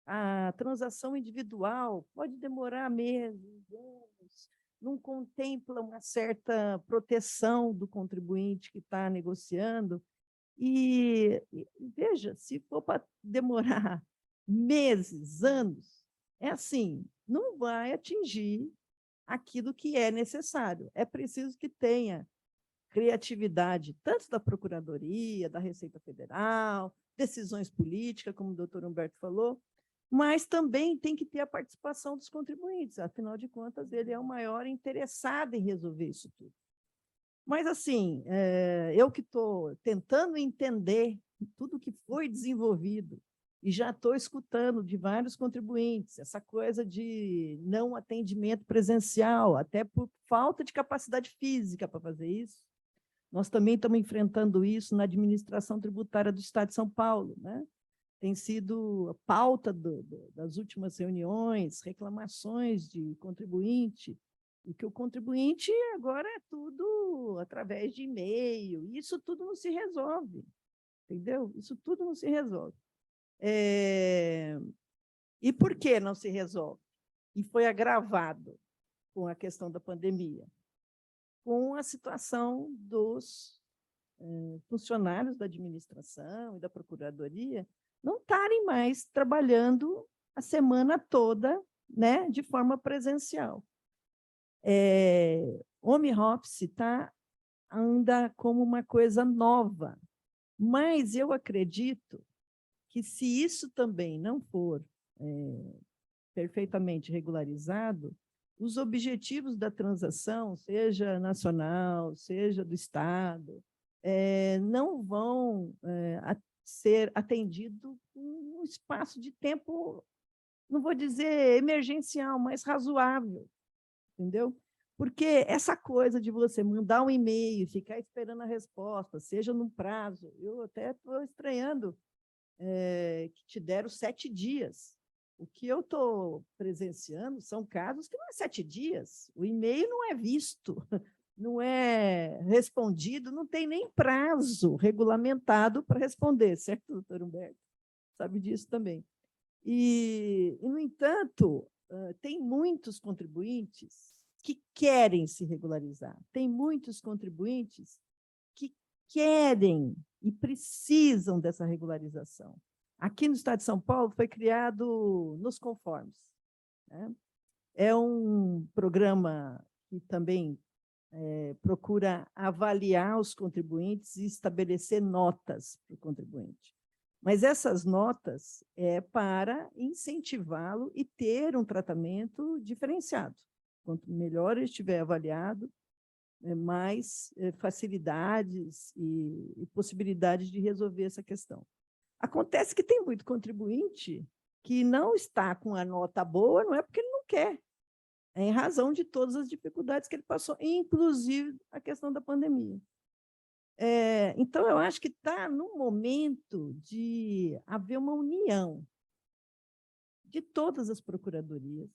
A transação individual pode demorar meses, anos, não contempla uma certa proteção do contribuinte que está negociando. E veja, se for para demorar meses, anos, é assim, não vai atingir aquilo que é necessário. É preciso que tenha criatividade, tanto da Procuradoria, da Receita Federal, decisões políticas, como o doutor Humberto falou, mas também tem que ter a participação dos contribuintes, afinal de contas, ele é o maior interessado em resolver isso tudo. Mas, assim, eu que estou tentando entender tudo que foi desenvolvido e já estou escutando de vários contribuintes essa coisa de não atendimento presencial, até por falta de capacidade física para fazer isso. Nós também estamos enfrentando isso na administração tributária do Estado de São Paulo, né? Tem sido a pauta das últimas reuniões, reclamações de contribuinte, e que o contribuinte agora é tudo através de e-mail, e isso tudo não se resolve, entendeu? Isso tudo não se resolve. E por que não se resolve? E foi agravado com a questão da pandemia, com a situação dos funcionários da administração e da Procuradoria não estarem mais trabalhando a semana toda, né, de forma presencial. Home office está anda como uma coisa nova. Mas eu acredito que, se isso também não for perfeitamente regularizado, os objetivos da transação, seja nacional, seja do Estado, não vão ser atendidos num espaço de tempo, não vou dizer emergencial, mas razoável, entendeu? Porque essa coisa de você mandar um e-mail, ficar esperando a resposta, seja num prazo, eu até estou estranhando que te deram 7 dias. O que eu estou presenciando são casos que não é 7 dias, o e-mail não é visto, não é respondido, não tem nem prazo regulamentado para responder, certo, doutor Humberto? Sabe disso também. No entanto, tem muitos contribuintes que querem se regularizar, tem muitos contribuintes que querem e precisam dessa regularização. Aqui no estado de São Paulo foi criado Nos Conformes, né? É um programa que também procura avaliar os contribuintes e estabelecer notas para o contribuinte. Mas essas notas é para incentivá-lo e ter um tratamento diferenciado. Quanto melhor ele estiver avaliado, mais facilidades e possibilidades de resolver essa questão. Acontece que tem muito contribuinte que não está com a nota boa, não é porque ele não quer, é em razão de todas as dificuldades que ele passou, inclusive a questão da pandemia. Então, eu acho que está no momento de haver uma união de todas as procuradorias,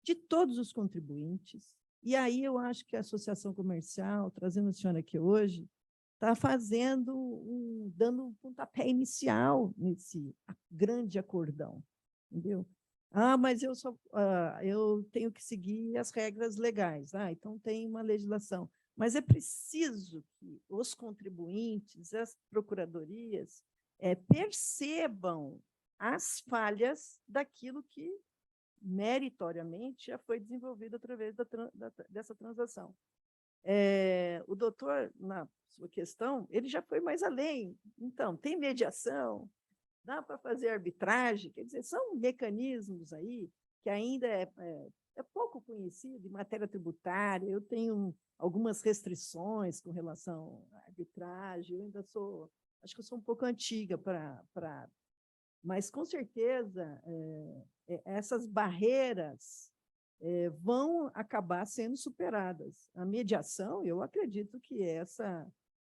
de todos os contribuintes, e aí eu acho que a Associação Comercial, trazendo a senhora aqui hoje, está dando um pontapé inicial nesse grande acordão, entendeu? Mas eu tenho que seguir as regras legais. Então tem uma legislação. Mas é preciso que os contribuintes, as procuradorias, percebam as falhas daquilo que meritoriamente já foi desenvolvido através dessa transação. O doutor, na sua questão, ele já foi mais além. Então, tem mediação, dá para fazer arbitragem, quer dizer, são mecanismos aí que ainda é pouco conhecido em matéria tributária. Eu tenho algumas restrições com relação à arbitragem, eu ainda acho que eu sou um pouco antiga mas, com certeza, essas barreiras vão acabar sendo superadas. A mediação, eu acredito que essa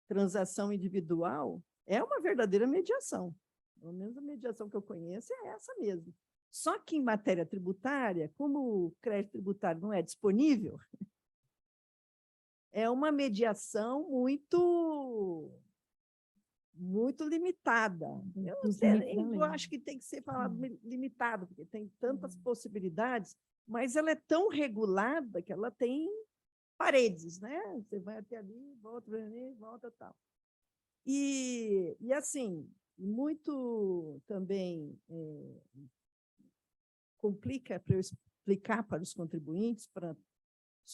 transação individual é uma verdadeira mediação. Pelo menos a mediação que eu conheço é essa mesmo. Só que, em matéria tributária, como o crédito tributário não é disponível, é uma mediação muito limitada. Eu não sei, eu acho que tem que ser falado limitado, porque tem tantas possibilidades, mas ela é tão regulada que ela tem paredes, né? Você vai até ali, volta, volta, tal. E assim, muito também complica para eu explicar para os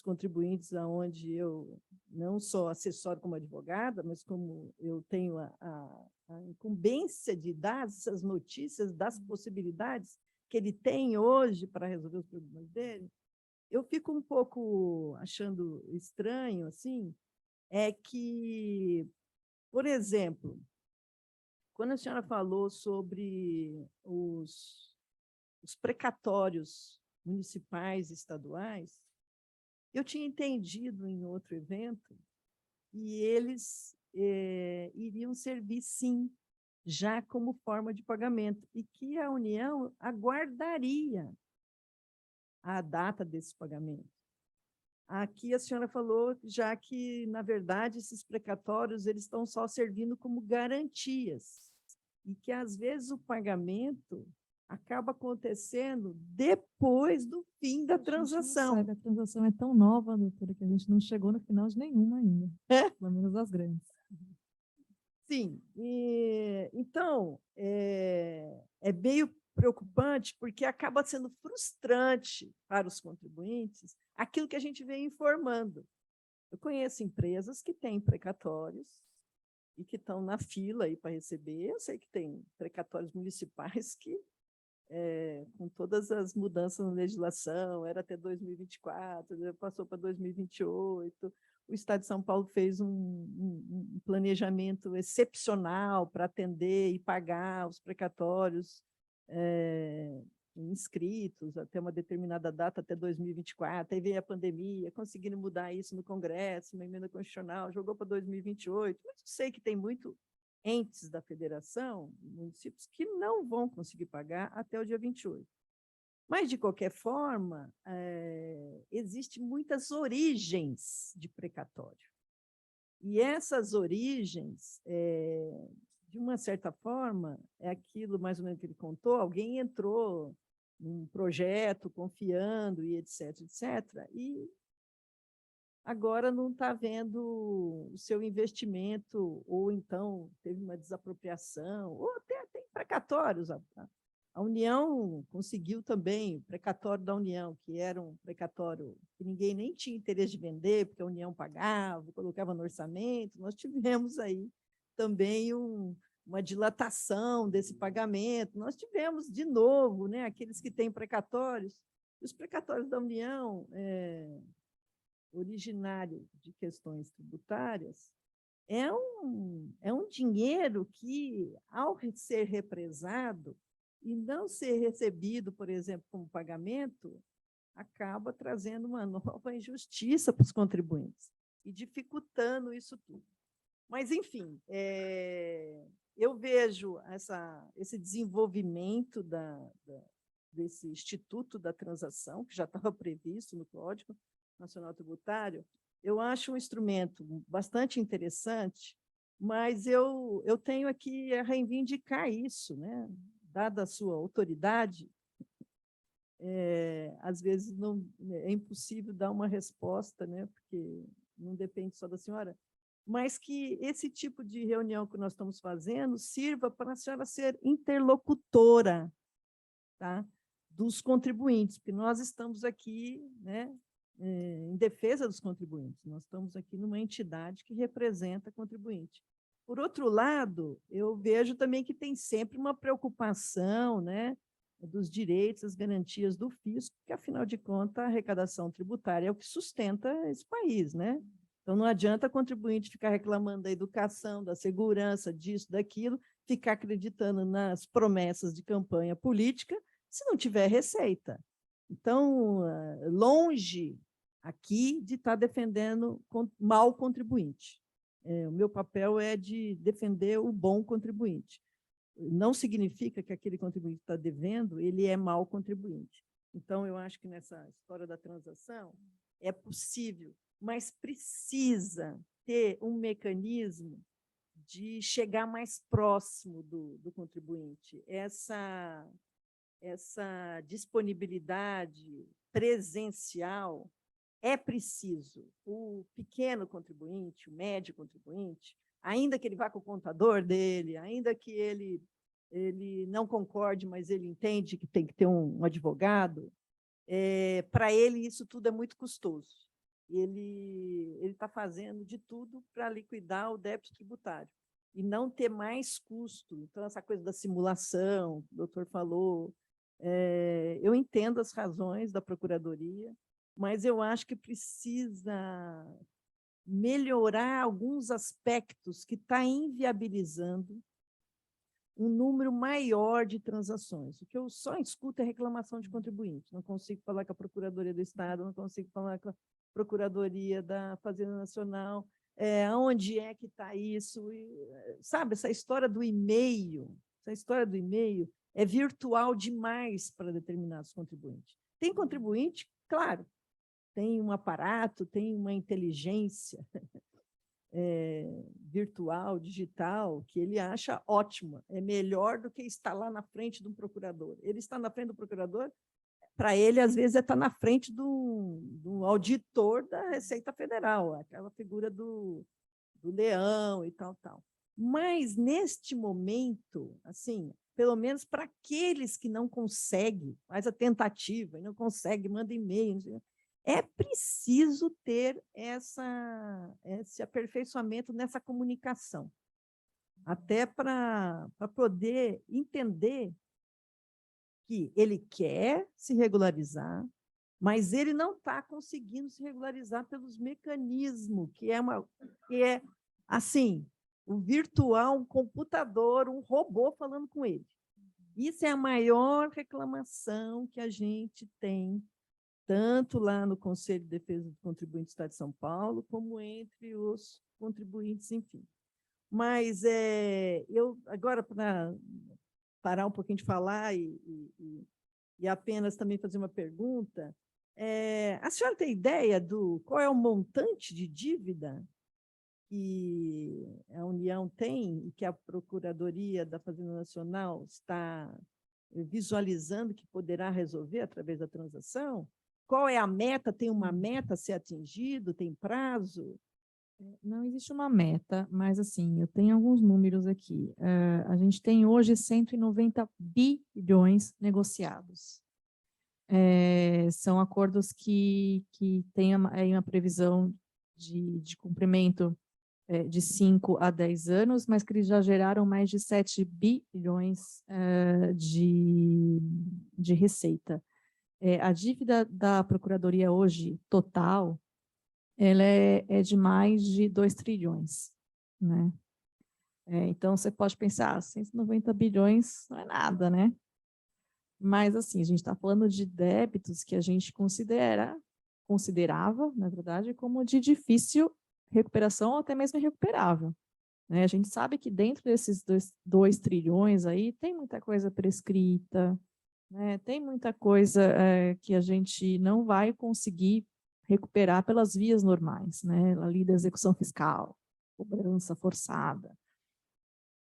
contribuintes, aonde eu não só assessoro como advogada, mas como eu tenho a incumbência de dar essas notícias das possibilidades que ele tem hoje para resolver os problemas dele, eu fico um pouco achando estranho, assim, que, por exemplo, quando a senhora falou sobre os precatórios municipais e estaduais, eu tinha entendido em outro evento que eles iriam servir, sim, já como forma de pagamento, e que a União aguardaria a data desse pagamento. Aqui a senhora falou, já que, na verdade, esses precatórios eles estão só servindo como garantias, e que, às vezes, o pagamento acaba acontecendo depois do fim da transação. A transação é tão nova, doutora, que a gente não chegou no final de nenhuma ainda, pelo menos as grandes. Sim, então, é meio preocupante, porque acaba sendo frustrante para os contribuintes aquilo que a gente vem informando. Eu conheço empresas que têm precatórios e que estão na fila aí para receber. Eu sei que tem precatórios municipais que, com todas as mudanças na legislação, era até 2024, passou para 2028. O Estado de São Paulo fez um planejamento excepcional para atender e pagar os precatórios inscritos até uma determinada data, até 2024. Aí veio a pandemia, conseguiram mudar isso no Congresso, uma emenda constitucional, jogou para 2028. Mas eu sei que tem muito entes da federação, municípios, que não vão conseguir pagar até o dia 28. Mas, de qualquer forma, existem muitas origens de precatório. E essas origens, de uma certa forma, é aquilo mais ou menos que ele contou, alguém entrou num projeto confiando e etc., etc., e agora não está vendo o seu investimento, ou então teve uma desapropriação, ou até tem precatórios. A União conseguiu também, o precatório da União, que era um precatório que ninguém nem tinha interesse de vender, porque a União pagava, colocava no orçamento. Nós tivemos aí também uma dilatação desse pagamento. Nós tivemos, de novo, né, aqueles que têm precatórios. Os precatórios da União, originário de questões tributárias, é um dinheiro que, ao ser represado, e não ser recebido, por exemplo, como pagamento, acaba trazendo uma nova injustiça para os contribuintes e dificultando isso tudo. Mas, enfim, eu vejo esse desenvolvimento desse Instituto da Transação, que já estava previsto no Código Nacional Tributário. Eu acho um instrumento bastante interessante, mas eu tenho aqui a reivindicar isso, né? Dada a sua autoridade, às vezes não é impossível dar uma resposta, né? Porque não depende só da senhora, mas que esse tipo de reunião que nós estamos fazendo sirva para a senhora ser interlocutora, tá? Dos contribuintes, porque nós estamos aqui, né, em defesa dos contribuintes, nós estamos aqui numa entidade que representa contribuinte. Por outro lado, eu vejo também que tem sempre uma preocupação, né, dos direitos, as garantias do fisco, que, afinal de contas, a arrecadação tributária é o que sustenta esse país, né? Então, não adianta contribuinte ficar reclamando da educação, da segurança, disso, daquilo, ficar acreditando nas promessas de campanha política, se não tiver receita. Então, longe aqui de estar defendendo mal contribuinte. O meu papel é de defender o bom contribuinte. Não significa que aquele contribuinte que está devendo, ele é mau contribuinte. Então, eu acho que nessa história da transação é possível, mas precisa ter um mecanismo de chegar mais próximo do contribuinte. Essa disponibilidade presencial é preciso. O pequeno contribuinte, o médio contribuinte, ainda que ele vá com o contador dele, ainda que ele não concorde, mas ele entende que tem que ter um advogado, para ele isso tudo é muito custoso. Ele está fazendo de tudo para liquidar o débito tributário e não ter mais custo. Então, essa coisa da simulação, que o doutor falou, eu entendo as razões da Procuradoria, mas eu acho que precisa melhorar alguns aspectos que está inviabilizando um número maior de transações. O que eu só escuto é reclamação de contribuinte. Não consigo falar com a Procuradoria do Estado, não consigo falar com a Procuradoria da Fazenda Nacional, onde é que está isso? Sabe, essa história do e-mail é virtual demais para determinados contribuintes. Tem contribuinte, claro, tem um aparato, tem uma inteligência virtual, digital, que ele acha ótima, é melhor do que estar lá na frente de um procurador. Ele está na frente do procurador, para ele, às vezes, está na frente do auditor da Receita Federal, aquela figura do leão e tal. Mas, neste momento, assim, pelo menos para aqueles que não conseguem, faz a tentativa e não consegue, manda e-mail, é preciso ter esse aperfeiçoamento nessa comunicação, até para poder entender que ele quer se regularizar, mas ele não está conseguindo se regularizar pelos mecanismos, que é assim, o virtual, um computador, um robô falando com ele. Isso é a maior reclamação que a gente tem, tanto lá no Conselho de Defesa do Contribuinte do Estado de São Paulo, como entre os contribuintes, enfim. Mas eu, agora, para parar um pouquinho de falar e apenas também fazer uma pergunta, a senhora tem ideia do qual é o montante de dívida que a União tem e que a Procuradoria da Fazenda Nacional está visualizando que poderá resolver através da transação? Qual é a meta? Tem uma meta a ser atingido? Tem prazo? Não existe uma meta, mas assim, eu tenho alguns números aqui. A gente tem hoje 190 bilhões negociados. São acordos que têm uma previsão de cumprimento de 5 a 10 anos, mas que eles já geraram mais de 7 bilhões de receita. A dívida da Procuradoria hoje, total, ela é de mais de 2 trilhões, né? Então, você pode pensar, 190 bilhões não é nada, né? Mas, assim, a gente está falando de débitos que a gente considerava, na verdade, como de difícil recuperação ou até mesmo irrecuperável, né? A gente sabe que dentro desses 2 trilhões aí tem muita coisa prescrita, né? Tem muita coisa que a gente não vai conseguir recuperar pelas vias normais, né? A lei da execução fiscal, cobrança forçada.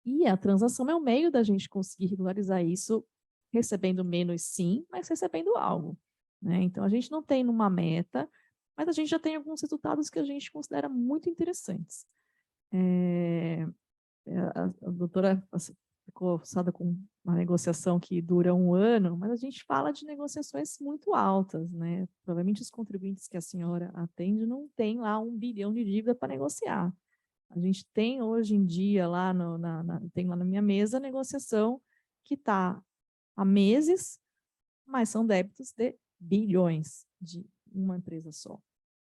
E a transação é o meio da gente conseguir regularizar isso, recebendo menos sim, mas recebendo algo, né? Então, a gente não tem uma meta, mas a gente já tem alguns resultados que a gente considera muito interessantes. A doutora ficou forçada com uma negociação que dura 1 ano, mas a gente fala de negociações muito altas, né? Provavelmente os contribuintes que a senhora atende não tem lá 1 bilhão de dívida para negociar. A gente tem hoje em dia lá, tem lá na minha mesa a negociação que está há meses, mas são débitos de bilhões de uma empresa só,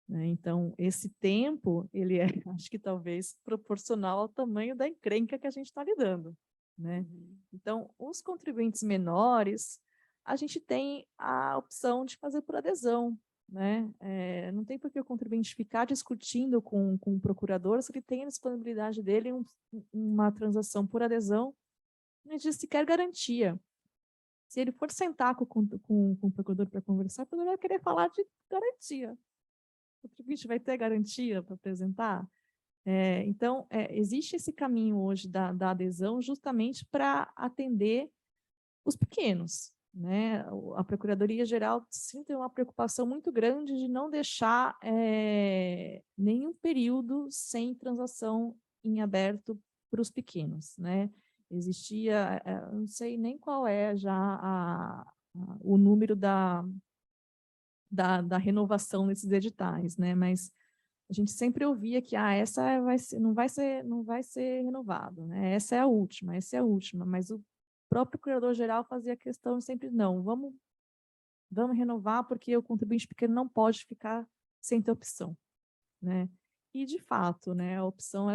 né? Então, esse tempo, ele é, acho que talvez, proporcional ao tamanho da encrenca que a gente está lidando, né? Então, os contribuintes menores, a gente tem a opção de fazer por adesão, né? Não tem por que o contribuinte ficar discutindo com o procurador se ele tem a disponibilidade dele uma transação por adesão, não existe sequer garantia. Se ele for sentar com o procurador para conversar, o procurador vai querer falar de garantia. O contribuinte vai ter garantia para apresentar? Então, existe esse caminho hoje da adesão justamente para atender os pequenos, né? A Procuradoria-Geral sim tem uma preocupação muito grande de não deixar nenhum período sem transação em aberto para os pequenos, né? Existia, não sei nem qual é já o número da renovação desses editais, né? Mas a gente sempre ouvia que essa não vai ser renovado, né? Essa é a última, mas o próprio Procurador-Geral fazia questão sempre, não, vamos renovar porque o contribuinte pequeno não pode ficar sem ter opção, né? E, de fato, né, a opção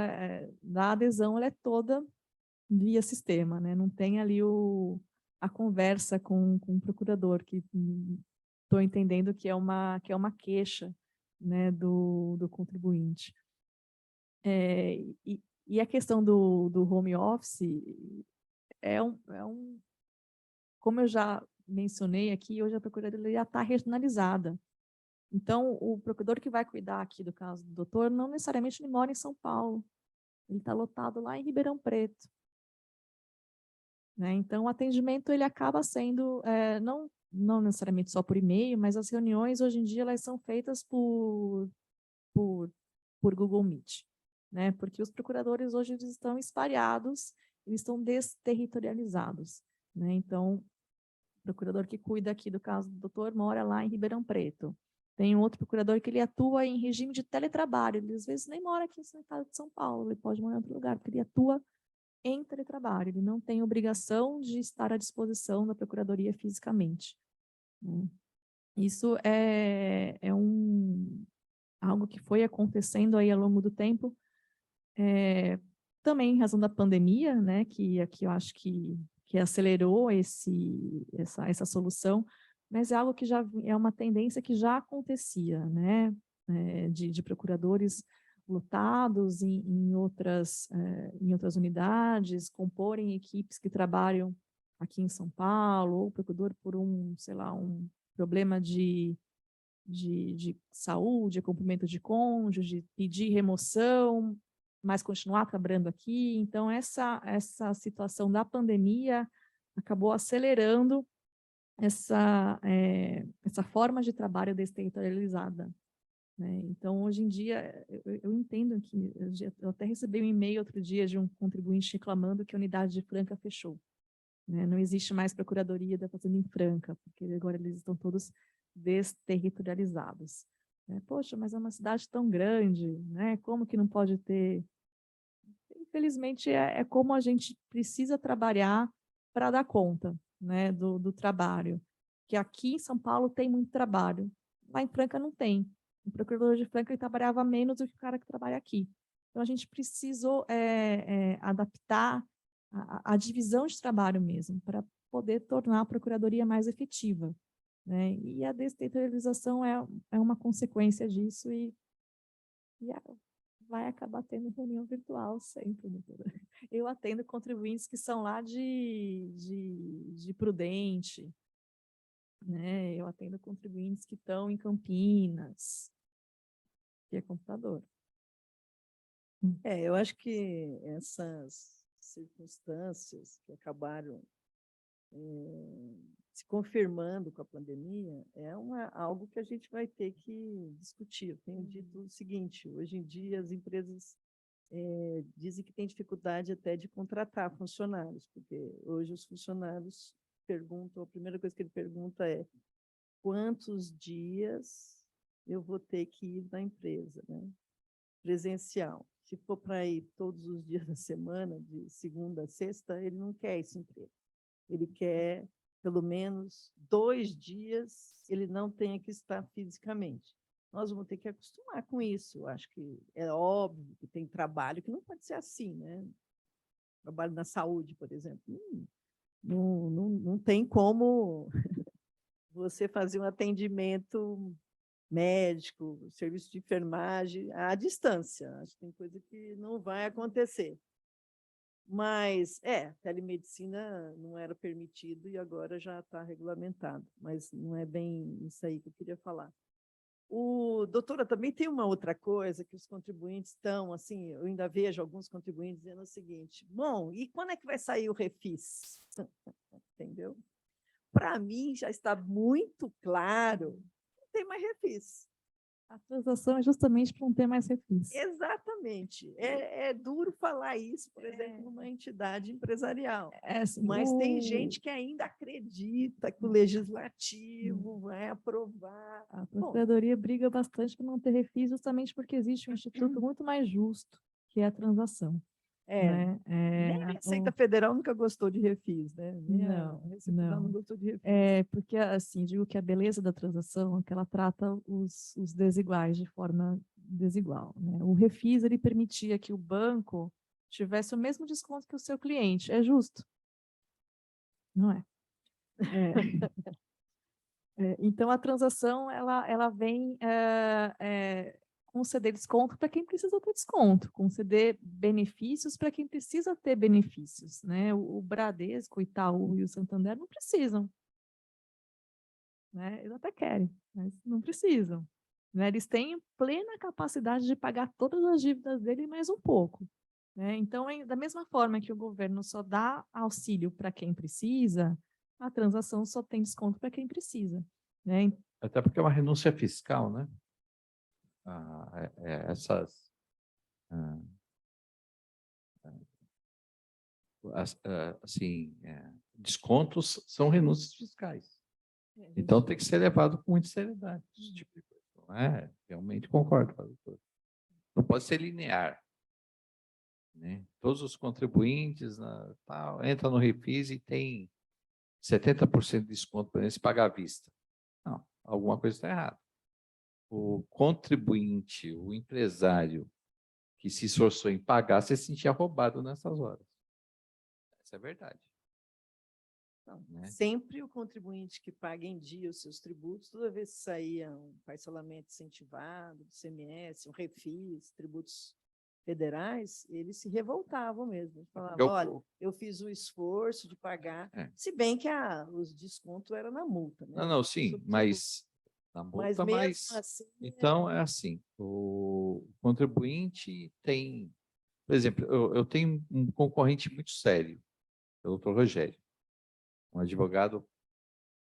da adesão ela é toda via sistema, né? Não tem ali a conversa com o procurador, que estou entendendo que é uma queixa, né, do contribuinte. E a questão do home office como eu já mencionei aqui, hoje a Procuradoria está regionalizada. Então, o procurador que vai cuidar aqui do caso do doutor, não necessariamente ele mora em São Paulo. Ele está lotado lá em Ribeirão Preto, né? Então, o atendimento ele acaba sendo, não necessariamente só por e-mail, mas as reuniões hoje em dia elas são feitas por Google Meet, né? Porque os procuradores hoje eles estão espalhados, eles estão desterritorializados, né? Então, o procurador que cuida aqui do caso do doutor mora lá em Ribeirão Preto. Tem um outro procurador que ele atua em regime de teletrabalho. Ele, às vezes, nem mora aqui no estado de São Paulo, ele pode morar em outro lugar, porque ele atua em teletrabalho. Ele não tem obrigação de estar à disposição da procuradoria fisicamente, né? Isso é algo que foi acontecendo aí ao longo do tempo, também em razão da pandemia, né, que aqui eu acho que acelerou essa solução, mas é algo que já é uma tendência que já acontecia, né, de procuradores lotados em outras unidades, comporem equipes que trabalham aqui em São Paulo, ou o procurador por sei lá, um problema de saúde, acompanhamento de cônjuge, pedir remoção, mas continuar trabalhando aqui. Então, essa situação da pandemia acabou acelerando essa forma de trabalho desterritorializada, né? Então, hoje em dia, eu entendo que eu até recebi um e-mail outro dia de um contribuinte reclamando que a unidade de Franca fechou, né? Não existe mais procuradoria da Fazenda em Franca, porque agora eles estão todos desterritorializados, né? Poxa, mas é uma cidade tão grande, né? Como que não pode ter? Infelizmente, é como a gente precisa trabalhar para dar conta, né, do trabalho. Que aqui em São Paulo tem muito trabalho, lá em Franca não tem. O procurador de Franca ele trabalhava menos do que o cara que trabalha aqui. Então, a gente precisou adaptar a divisão de trabalho mesmo, para poder tornar a procuradoria mais efetiva, né? E a descentralização é uma consequência disso e vai acabar tendo reunião virtual sempre, né? Eu atendo contribuintes que são lá de Prudente, né? Eu atendo contribuintes que estão Campinas, que é computador. Eu acho que essas circunstâncias que acabaram se confirmando com a pandemia algo que a gente vai ter que discutir. Eu tenho dito o seguinte: hoje em dia as empresas dizem que tem dificuldade até de contratar funcionários, porque hoje os funcionários perguntam, a primeira coisa que ele pergunta é quantos dias eu vou ter que ir na empresa, né? Presencial. Se for para ir todos os dias da semana, de segunda a sexta, ele não quer esse emprego. Ele quer, pelo menos, 2 dias, ele não tenha que estar fisicamente. Nós vamos ter que acostumar com isso. Eu acho que é óbvio que tem trabalho que não pode ser assim, né? Trabalho na saúde, por exemplo. Não tem como você fazer um atendimento médico, serviço de enfermagem à distância. Acho que tem coisa que não vai acontecer. Mas, telemedicina não era permitido e agora já está regulamentado, mas não é bem isso aí que eu queria falar. Doutora, também tem uma outra coisa que os contribuintes estão, assim, eu ainda vejo alguns contribuintes dizendo o seguinte: bom, e quando é que vai sair o refis? Entendeu? Para mim, já está muito claro que não tem mais refis. A transação é justamente para não ter mais refis. Exatamente. É duro falar isso, por exemplo, numa entidade empresarial. Assim, mas tem gente que ainda acredita que o legislativo vai aprovar. A Procuradoria briga bastante para não ter refis, justamente porque existe um instituto muito mais justo, que é a transação. Né? Nem a Receita Federal nunca gostou de refis, né? Nem Não, a Receita Federal não gostou de refis. Porque, assim, digo que a beleza da transação é que ela trata os desiguais de forma desigual, né? O refis, ele permitia que o banco tivesse o mesmo desconto que o seu cliente. É justo? Não é? Então, a transação, ela vem conceder desconto para quem precisa ter desconto, conceder benefícios para quem precisa ter benefícios, né? O Bradesco, o Itaú e o Santander não precisam, né? Eles até querem, mas não precisam, né? Eles têm plena capacidade de pagar todas as dívidas dele e mais um pouco, né? Então, da mesma forma que o governo só dá auxílio para quem precisa, a transação só tem desconto para quem precisa, né? Até porque é uma renúncia fiscal, né? Descontos são renúncias fiscais. Então, tem que ser levado com muita seriedade, esse tipo de coisa. Não é? Realmente concordo com a doutora. Não pode ser linear. Né? Todos os contribuintes entram no Refis e tem 70% de desconto para eles pagar à vista. Não, alguma coisa está errada. O contribuinte, o empresário que se esforçou em pagar, se sentia roubado nessas horas. Essa é a verdade. Não, Né? sempre o contribuinte que paga em dia os seus tributos, toda vez que saía um parcelamento incentivado, do CMS, um refis, tributos federais, eles se revoltavam mesmo. Eles falavam, olha, eu fiz o esforço de pagar, se bem que os descontos eram na multa. Né? Não, sim, mas na multa, mesmo assim, então é assim, o contribuinte tem, por exemplo, eu tenho um concorrente muito sério, o doutor Rogério, um advogado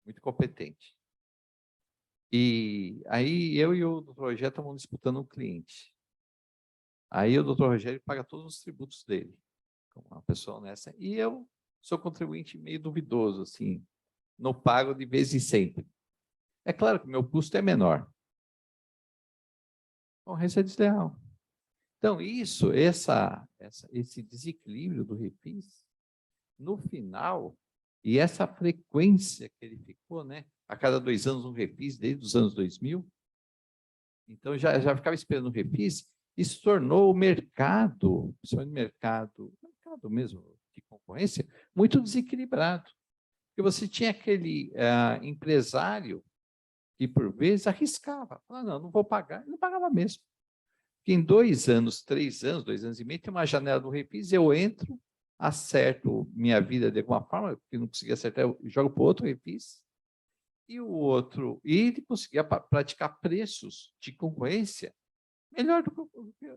muito competente. E aí eu e o doutor Rogério estamos disputando um cliente. Aí o doutor Rogério paga todos os tributos dele, como uma pessoa honesta, e eu sou contribuinte meio duvidoso, assim, não pago de vez em sempre. É claro que o meu custo é menor. Concorrência é desleal. Então, esse desequilíbrio do refis, no final, e essa frequência que ele ficou, né? A cada 2 anos um refis, desde os anos 2000, então já ficava esperando o refis, isso tornou o mercado, principalmente mercado mesmo de concorrência, muito desequilibrado. Porque você tinha aquele empresário que, por vezes, arriscava. Falava, não vou pagar. Ele não pagava mesmo. Porque em 2 anos, 3 anos, 2 anos e meio, tem uma janela do refis, eu entro, acerto minha vida de alguma forma, porque não conseguia acertar, eu jogo para o outro refis, e ele conseguia praticar preços de concorrência melhor do que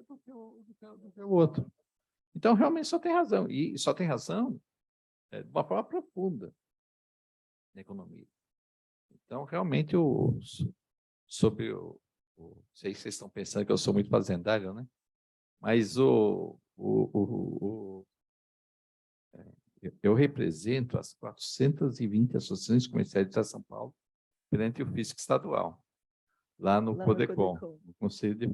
o outro. Então, realmente, só tem razão. E só tem razão de uma forma profunda na economia. Então, realmente, sei que vocês estão pensando que eu sou muito fazendário, né? Mas eu represento as 420 associações comerciais de São Paulo perante o Fisco Estadual, lá no CODECOM, no Conselho de...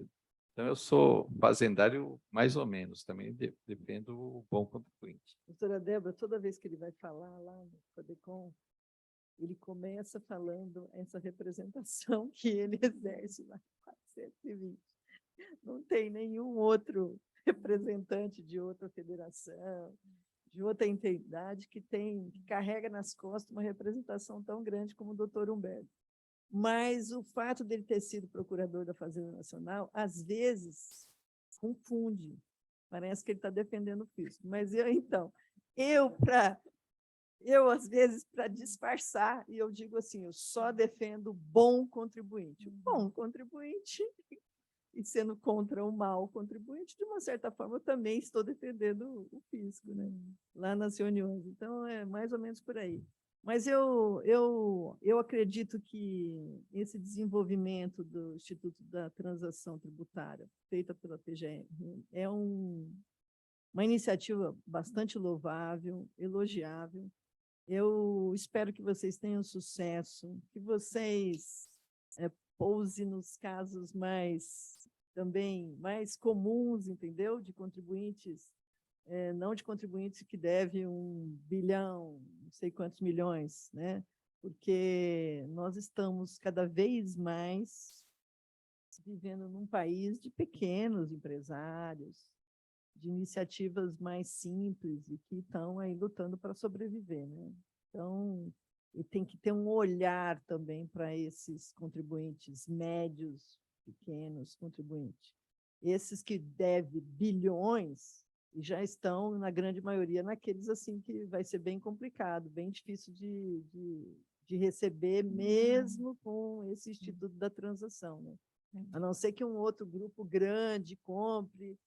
Então, eu sou fazendário mais ou menos, também defendo o bom contribuinte. Doutora Débora, toda vez que ele vai falar lá no CODECOM, ele começa falando essa representação que ele exerce lá em 420. Não tem nenhum outro representante de outra federação, de outra entidade que carrega nas costas uma representação tão grande como o doutor Humberto. Mas o fato dele ter sido procurador da Fazenda Nacional, às vezes, confunde. Parece que ele está defendendo o fisco. Mas às vezes, para disfarçar, e eu digo assim, eu só defendo o bom contribuinte. O bom contribuinte, e sendo contra o mau contribuinte, de uma certa forma, eu também estou defendendo o fisco, né? Lá nas reuniões. Então, é mais ou menos por aí. Mas eu acredito que esse desenvolvimento do Instituto da Transação Tributária, feita pela PGR, é uma iniciativa bastante louvável, elogiável. Eu espero que vocês tenham sucesso, que vocês pousem nos casos também mais comuns, entendeu? De contribuintes, não de contribuintes que devem 1 bilhão, não sei quantos milhões, né? Porque nós estamos cada vez mais vivendo num país de pequenos empresários, de iniciativas mais simples e que estão aí lutando para sobreviver, né? Então, e tem que ter um olhar também para esses contribuintes médios, pequenos contribuintes. Esses que devem bilhões e já estão, na grande maioria, naqueles assim que vai ser bem complicado, bem difícil de receber, mesmo com esse Instituto da Transação, né? A não ser que um outro grupo grande compre,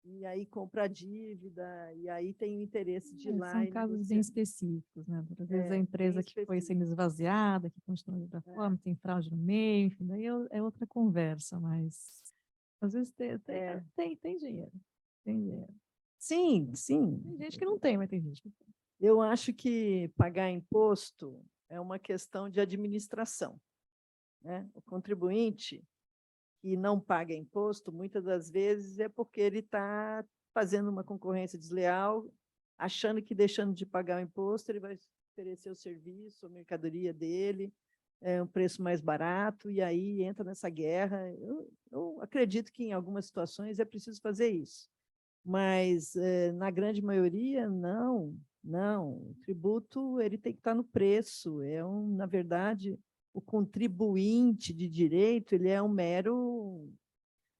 e aí compra a dívida, e aí tem o interesse de ir lá. São casos bem específicos, né? Às vezes a empresa que foi sendo esvaziada, que continua de outra forma, tem fraude no meio, enfim, daí é outra conversa, mas às vezes tem dinheiro. Tem dinheiro. Sim, sim. Tem gente que não tem, mas tem gente que tem. Eu acho que pagar imposto é uma questão de administração, né? O contribuinte, que não paga imposto, muitas das vezes é porque ele está fazendo uma concorrência desleal, achando que deixando de pagar o imposto, ele vai oferecer o serviço, a mercadoria dele, um preço mais barato, e aí entra nessa guerra. Eu acredito que em algumas situações é preciso fazer isso, mas na grande maioria, não. O tributo ele tem que estar no preço, na verdade, o contribuinte de direito ele é um mero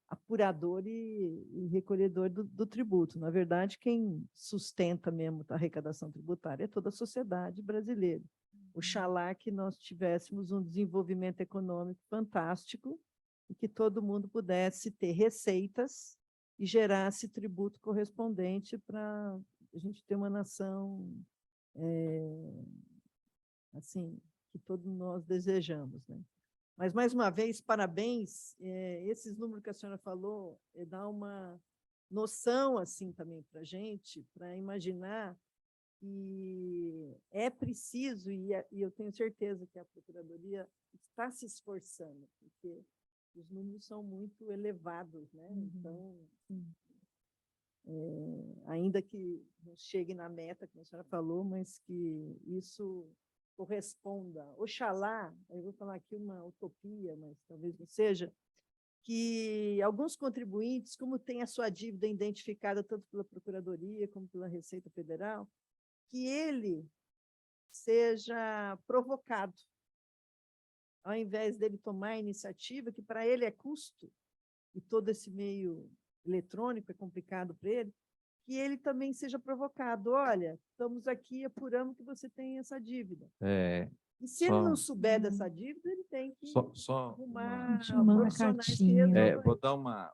apurador e recolhedor do tributo. Na verdade, quem sustenta mesmo a arrecadação tributária é toda a sociedade brasileira. Oxalá que nós tivéssemos um desenvolvimento econômico fantástico e que todo mundo pudesse ter receitas e gerasse tributo correspondente para a gente ter uma nação assim, que todos nós desejamos, né? Mas, mais uma vez, parabéns. Esses números que a senhora falou dá uma noção assim também para a gente, para imaginar que é preciso, e eu tenho certeza que a Procuradoria está se esforçando, porque os números são muito elevados, né? Então, ainda que não chegue na meta, como a senhora falou, mas que isso corresponda. Oxalá, eu vou falar aqui uma utopia, mas talvez não seja, que alguns contribuintes, como tem a sua dívida identificada tanto pela Procuradoria como pela Receita Federal, que ele seja provocado, ao invés dele tomar a iniciativa, que para ele é custo, e todo esse meio eletrônico é complicado para ele, que ele também seja provocado. Olha, estamos aqui, apuramos que você tem essa dívida. E se ele não souber dessa dívida, ele tem que arrumar profissionais que resolvam.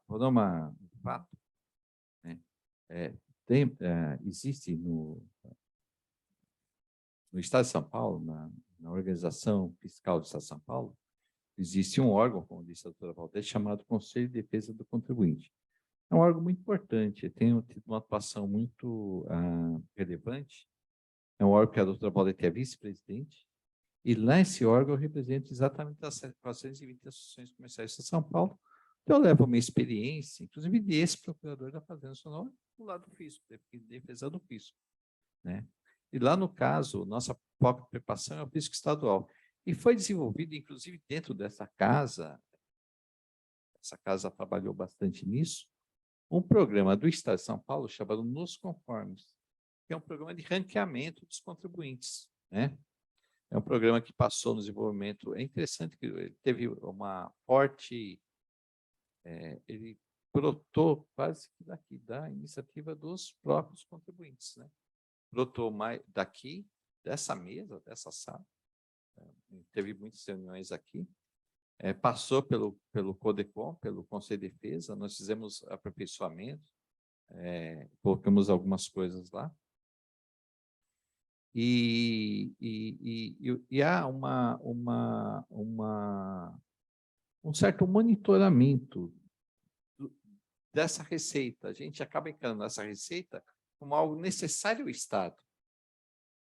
Vou dar um fato. Né? Existe no Estado de São Paulo, na Organização Fiscal do Estado de São Paulo, existe um órgão, como disse a doutora Valdez, chamado Conselho de Defesa do Contribuinte. É um órgão muito importante, tem tido uma atuação muito relevante. É um órgão que a doutora Valdez é vice-presidente, e lá esse órgão representa exatamente as 420 associações comerciais de São Paulo. Então, eu levo a minha experiência, inclusive de ex-procurador da Fazenda Nacional, do lado do fisco, defesa do fisco, né? E lá, no caso, nossa própria preocupação é o fisco estadual. E foi desenvolvido, inclusive, dentro dessa casa, essa casa trabalhou bastante nisso, um programa do Estado de São Paulo chamado Nos Conformes, que é um programa de ranqueamento dos contribuintes, né? É um programa que passou no desenvolvimento. É interessante que ele teve uma forte... ele brotou quase que daqui, da iniciativa dos próprios contribuintes, né? Brotou mais daqui, dessa mesa, dessa sala. Teve muitas reuniões aqui. Passou pelo CODECOM, pelo Conselho de Defesa, nós fizemos aperfeiçoamento, colocamos algumas coisas lá. E há um certo monitoramento dessa receita. A gente acaba encarando essa receita como algo necessário ao Estado,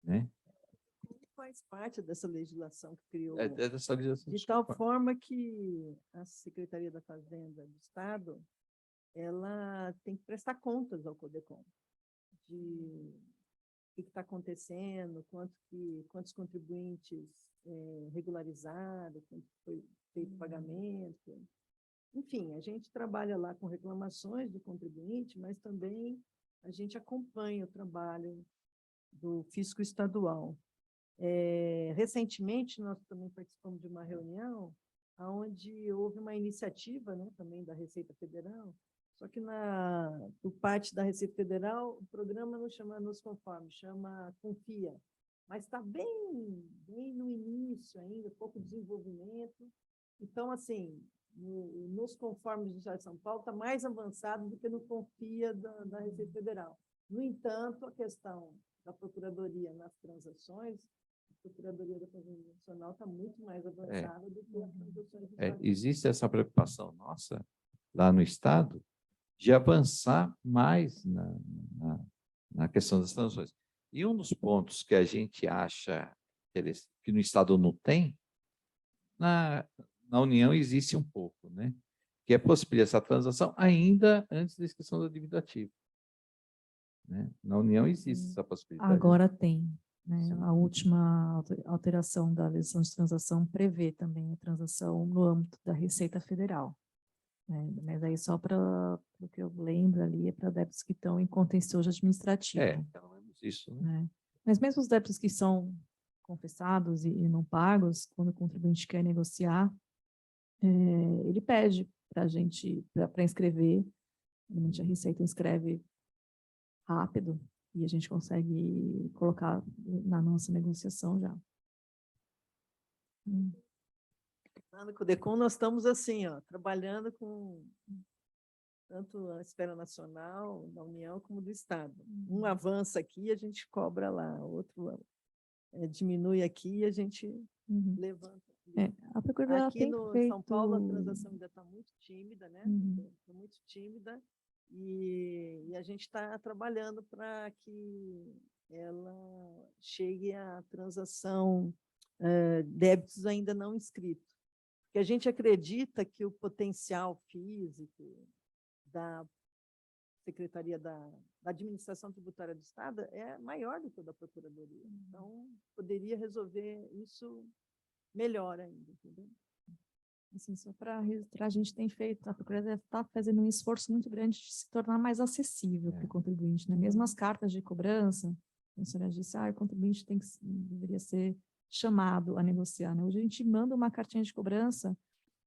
né? Faz parte dessa legislação que criou, Dessa legislação, de tal forma que a Secretaria da Fazenda do Estado ela tem que prestar contas ao CODECOM de o que está acontecendo, quantos contribuintes regularizaram, quanto foi feito pagamento. Enfim, a gente trabalha lá com reclamações do contribuinte, mas também a gente acompanha o trabalho do fisco estadual. Recentemente, nós também participamos de uma reunião onde houve uma iniciativa, né, também da Receita Federal, só que por parte da Receita Federal, o programa não chama Nos Conformes, chama Confia, mas está bem no início ainda, pouco desenvolvimento. Então, assim, Nos Conformes do Estado de São Paulo está mais avançado do que no Confia da Receita Federal. No entanto, a questão da Procuradoria nas transações, a Procuradoria da Fazenda Nacional está muito mais avançada do que as transações. Existe essa preocupação nossa, lá no Estado, de avançar mais na questão das transações. E um dos pontos que a gente acha que no Estado não tem, na União existe um pouco, né? que é possibilitar essa transação ainda antes da inscrição da dívida ativa. Né? Na União existe essa possibilidade. Agora tem. Né? Sim. A última alteração da legislação de transação prevê também a transação no âmbito da Receita Federal. Né? Mas aí só para o que eu lembro ali, é para débitos que estão em contencioso administrativo. Pelo menos isso. Né? Né? Mas mesmo os débitos que são confessados e não pagos, quando o contribuinte quer negociar, ele pede para a gente, para inscrever, normalmente a Receita inscreve rápido, e a gente consegue colocar na nossa negociação já. Falando com o DECOM, nós estamos assim, ó, trabalhando com tanto a esfera nacional, da União, como do Estado. Um avança aqui, a gente cobra lá, outro diminui aqui e a gente levanta. A Procuradoria Aqui tem no feito... São Paulo, a transação ainda está muito tímida, né? Está muito tímida. E a gente está trabalhando para que ela chegue à transação débitos ainda não inscritos. Porque a gente acredita que o potencial físico da Secretaria da Administração Tributária do Estado é maior do que o da Procuradoria. Então, poderia resolver isso melhor ainda, entendeu? Assim, só para registrar, a gente tem feito, a Procuradoria está fazendo um esforço muito grande de se tornar mais acessível para o contribuinte, né? Mesmo as cartas de cobrança, a senhora disse, o contribuinte deveria ser chamado a negociar, né? Hoje a gente manda uma cartinha de cobrança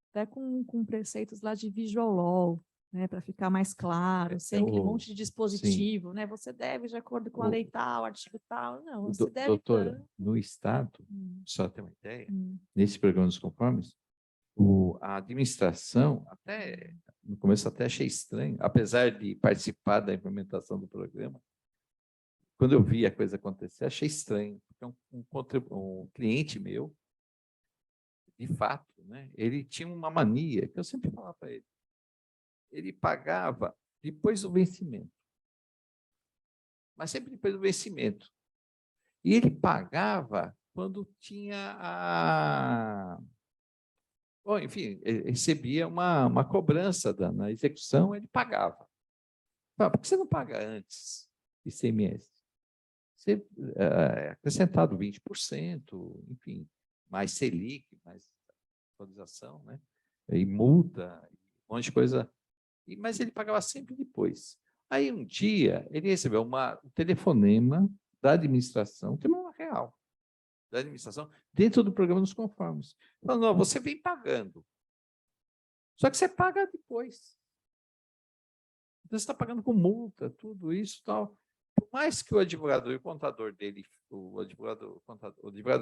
até com preceitos lá de visual law, né? Para ficar mais claro, sem aquele monte de dispositivo, né? Você deve, de acordo com a lei tal, artigo tal, não, você deve... Doutora, no Estado, só ter uma ideia, nesse programa dos conformes, a administração, até no começo até achei estranho, apesar de participar da implementação do programa, quando eu vi a coisa acontecer, achei estranho, porque um cliente meu, de fato, né, ele tinha uma mania, que eu sempre falava para ele, ele pagava depois do vencimento, mas sempre depois do vencimento, e ele pagava quando tinha Bom, enfim, ele recebia uma cobrança na execução, ele pagava. Por que você não paga antes ICMS? Você acrescentado 20%, enfim, mais Selic, mais atualização, né? E multa, um monte de coisa. Mas ele pagava sempre depois. Aí, um dia, ele recebeu um telefonema da administração, que não é real, da administração, dentro do programa dos conformes. Falando, não, você vem pagando. Só que você paga depois. Então, você está pagando com multa, tudo isso e tal. Por mais que o advogado e o contador dele, o advogado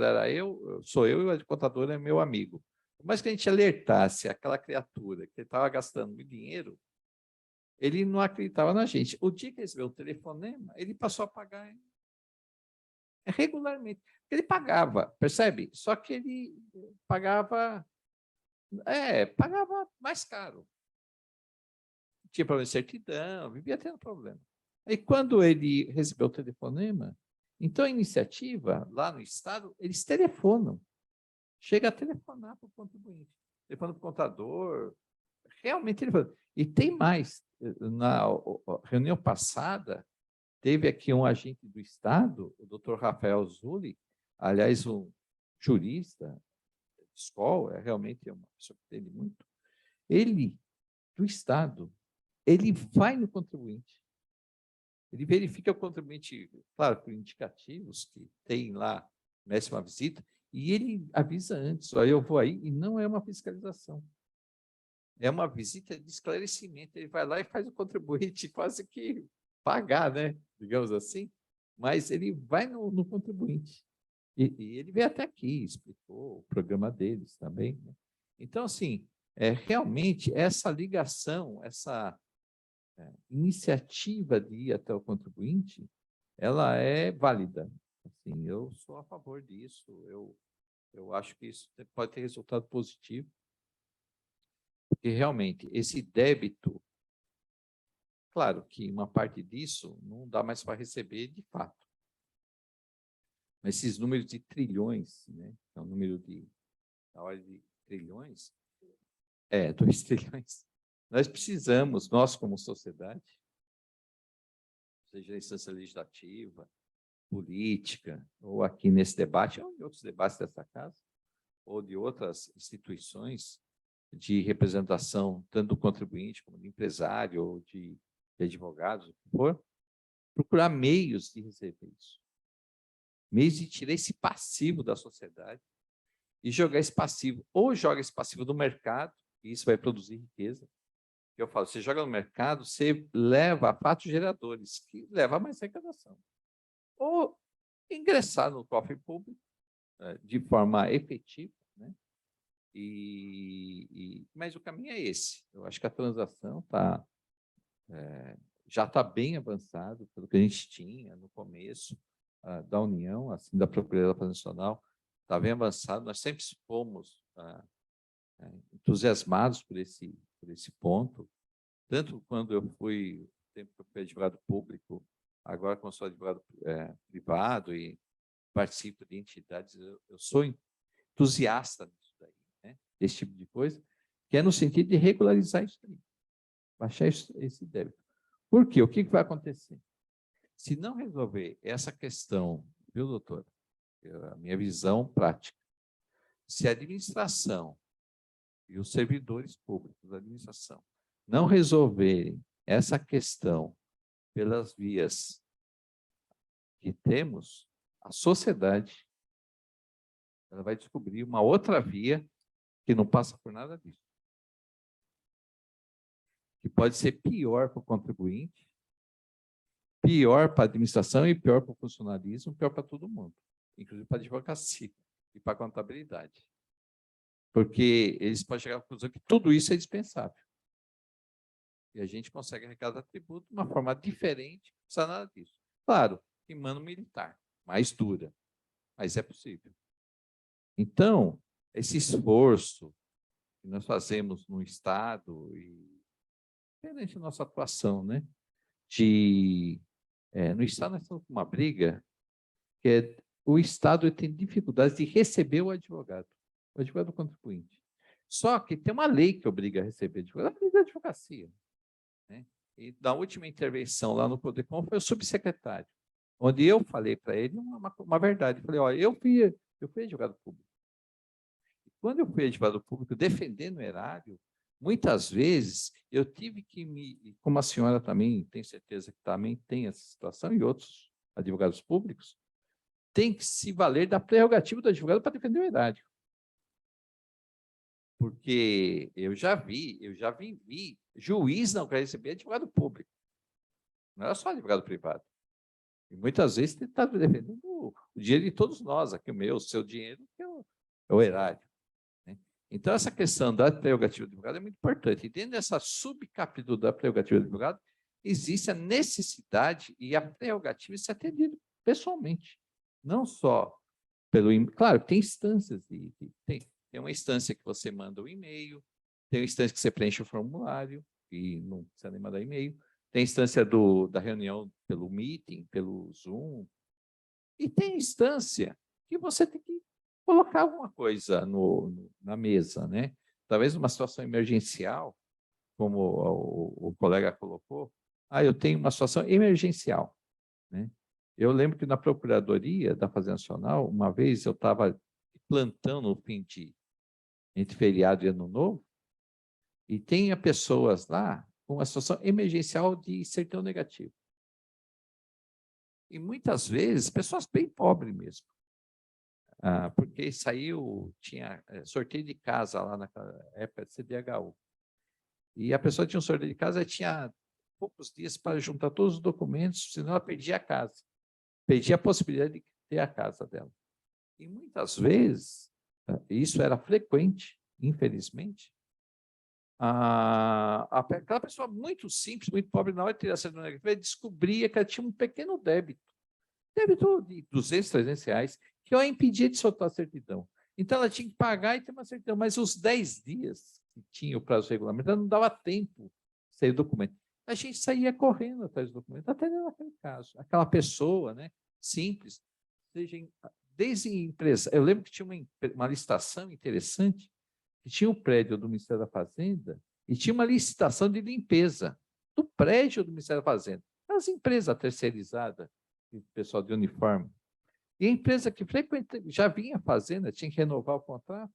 era sou eu e o contador é meu amigo. Por mais que a gente alertasse aquela criatura que estava gastando muito dinheiro, ele não acreditava na gente. O dia que ele recebeu o telefonema, ele passou a pagar regularmente. Ele pagava, percebe? Só que ele pagava mais caro. Tinha problema de certidão, vivia tendo problema. Aí, quando ele recebeu o telefonema, então a iniciativa, lá no Estado, eles telefonam. Chega a telefonar para o contribuinte. Telefona para o contador, realmente telefona. E tem mais. Na reunião passada, teve aqui um agente do Estado, o doutor Rafael Zulli, aliás, um jurista de escola, realmente uma pessoa que entende muito. Ele, do Estado, ele vai no contribuinte. Ele verifica o contribuinte, claro, por indicativos que tem lá, merece uma visita, e ele avisa antes, eu vou aí, e não é uma fiscalização. É uma visita de esclarecimento. Ele vai lá e faz o contribuinte quase que pagar, né? Digamos assim, mas ele vai no contribuinte. E ele veio até aqui, explicou o programa deles também. Né? Então, assim, realmente, essa ligação, essa iniciativa de ir até o contribuinte, ela é válida. Assim, eu sou a favor disso, eu acho que isso pode ter resultado positivo, porque realmente esse débito, claro que uma parte disso não dá mais para receber de fato. Mas esses números de trilhões, né? É um número da ordem de trilhões, 2 trilhões, Nós precisamos, nós como sociedade, seja a instância legislativa, política, ou aqui nesse debate, ou em outros debates dessa casa, ou de outras instituições de representação, tanto do contribuinte como do empresário, ou de advogados, o que for, procurar meios de receber isso. Meios de tirar esse passivo da sociedade e jogar esse passivo. Ou joga esse passivo no mercado, e isso vai produzir riqueza. Eu falo, você joga no mercado, você leva a fatos geradores, que leva a mais arrecadação. Ou ingressar no cofre público de forma efetiva, né? Mas o caminho é esse. Eu acho que a transação já está bem avançado pelo que a gente tinha no começo da União, assim, da Procuradoria Nacional, está bem avançado. Nós sempre fomos entusiasmados por esse ponto, tanto quando eu fui, tempo que eu fui advogado público, agora como sou advogado privado e participo de entidades, eu sou entusiasta disso daí, né? Desse tipo de coisa, que é no sentido de regularizar isso daí, baixar esse débito. Por quê? O que vai acontecer? Se não resolver essa questão, viu, doutor? A minha visão prática, se a administração e os servidores públicos da administração não resolverem essa questão pelas vias que temos, a sociedade ela vai descobrir uma outra via que não passa por nada disso. Que pode ser pior para o contribuinte, pior para a administração e pior para o funcionalismo, pior para todo mundo, inclusive para a advocacia e para a contabilidade. Porque eles podem chegar à conclusão que tudo isso é dispensável. E a gente consegue arrecadar tributo de uma forma diferente, não precisa nada disso. Claro, em mano militar, mais dura, mas é possível. Então, esse esforço que nós fazemos no Estado, e diferente da nossa atuação, né? No Estado nós estamos com uma briga que o Estado tem dificuldades de receber o advogado contribuinte. Só que tem uma lei que obriga a receber advogado, a lei da advocacia. Né? E na última intervenção lá no Prodecon foi o subsecretário, onde eu falei para ele uma verdade. Falei, olha, eu fui advogado público. E quando eu fui advogado público defendendo o erário, muitas vezes eu tive que como a senhora também tem certeza que também tem essa situação, e outros advogados públicos, tem que se valer da prerrogativa do advogado para defender o erário. Porque eu já vi juiz não quer receber advogado público. Não era só advogado privado. E muitas vezes ele está defendendo o dinheiro de todos nós, aqui o seu dinheiro, que é o erário. Né? Então, essa questão da prerrogativa do advogado é muito importante. E dentro dessa subcapítulo da prerrogativa do advogado, existe a necessidade e a prerrogativa de ser atendido pessoalmente. Não só pelo... Claro, tem instâncias, tem uma instância que você manda um e-mail, tem uma instância que você preenche o formulário, e não precisa nem mandar e-mail, tem a instância da reunião pelo meeting, pelo Zoom, e tem instância que você tem que colocar alguma coisa na mesa, né? Talvez numa situação emergencial, como o colega colocou, eu tenho uma situação emergencial, né? Eu lembro que na Procuradoria da Fazenda Nacional, uma vez eu estava plantão no fim entre feriado e ano novo, e tinha pessoas lá com uma situação emergencial de certidão negativa. E muitas vezes, pessoas bem pobres mesmo, porque tinha sorteio de casa lá naquela época de CDHU. E a pessoa tinha um sorteio de casa e tinha poucos dias para juntar todos os documentos, senão ela perdia a casa. Perdia a possibilidade de ter a casa dela. E muitas vezes, isso era frequente, infelizmente, aquela pessoa muito simples, muito pobre, na hora de tirar a certidão negativa, descobria que ela tinha um pequeno débito de 200, 300 reais, que a impedia de soltar a certidão. Então, ela tinha que pagar e ter uma certidão, mas os 10 dias que tinha o prazo regulamentar, não dava tempo de sair o documento. A gente saía correndo atrás do documento, até naquele caso. Aquela pessoa, né, simples, desde empresa. Eu lembro que tinha uma licitação interessante, que tinha um prédio do Ministério da Fazenda, e tinha uma licitação de limpeza do prédio do Ministério da Fazenda. As empresas terceirizadas, o pessoal de uniforme. E a empresa que frequentemente já vinha fazendo, tinha que renovar o contrato,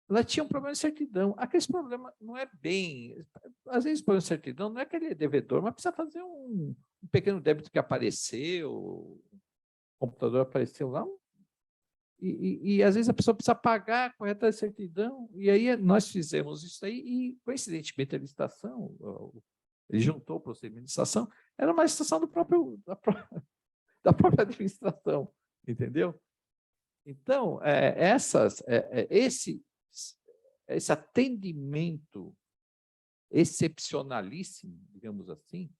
ela tinha um problema de certidão. Aquele problema não é bem... Às vezes, o problema de certidão não é que ele é devedor, mas precisa fazer um pequeno débito que apareceu, o computador apareceu lá, e às vezes a pessoa precisa pagar a correta certidão, e aí nós fizemos isso aí, e coincidentemente a licitação, ele juntou o procedimento de licitação, era uma licitação da própria administração, entendeu? Então, esse atendimento excepcionalíssimo, digamos assim,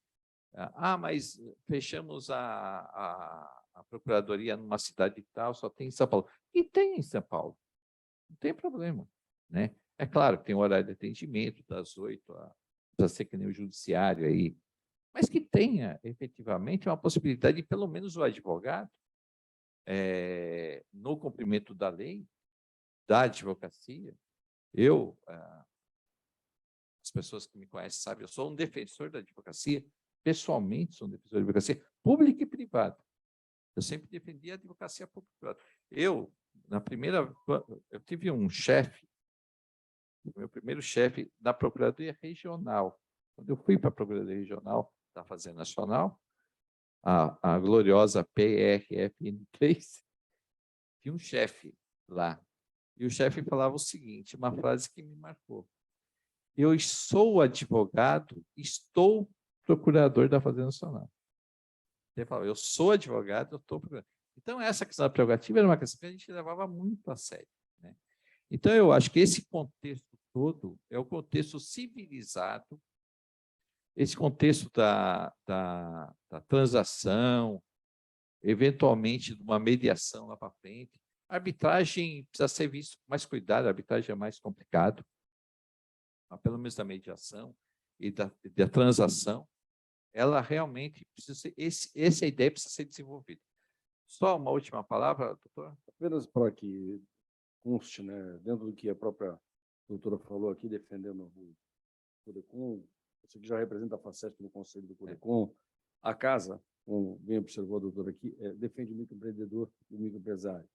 mas fechamos a procuradoria numa cidade tal, só tem em São Paulo. E tem em São Paulo, não tem problema, né? É claro que tem um horário de atendimento das 8 a... Precisa ser que nem o judiciário aí, mas que tenha efetivamente uma possibilidade de, pelo menos, o advogado, no cumprimento da lei, da advocacia. As pessoas que me conhecem sabem, eu sou um defensor da advocacia, pessoalmente sou um defensor da advocacia pública e privada. Eu sempre defendi a advocacia pública e privada. Eu tive um chefe, o meu primeiro chefe da Procuradoria Regional. Quando eu fui para a Procuradoria Regional da Fazenda Nacional, a gloriosa PRFN3, tinha um chefe lá. E o chefe falava o seguinte, uma frase que me marcou. Eu sou advogado, estou procurador da Fazenda Nacional. Ele falava, eu sou advogado, eu estou procurador. Então, essa questão da prerrogativa era uma questão que a gente levava muito a sério, né? Então, eu acho que esse contexto todo é o contexto civilizado, esse contexto da transação, eventualmente de uma mediação lá para frente. A arbitragem precisa ser visto com mais cuidado, a arbitragem é mais complicado, mas pelo menos da mediação e da transação, ela realmente precisa ser, essa ideia precisa ser desenvolvida. Só uma última palavra, doutor? Apenas para que conste, né, dentro do que a própria doutora falou aqui, defendendo o Codecon, você que já representa a FACESP no Conselho do Codecon, a casa, como bem observou a doutora aqui, defende o microempreendedor e o microempresário.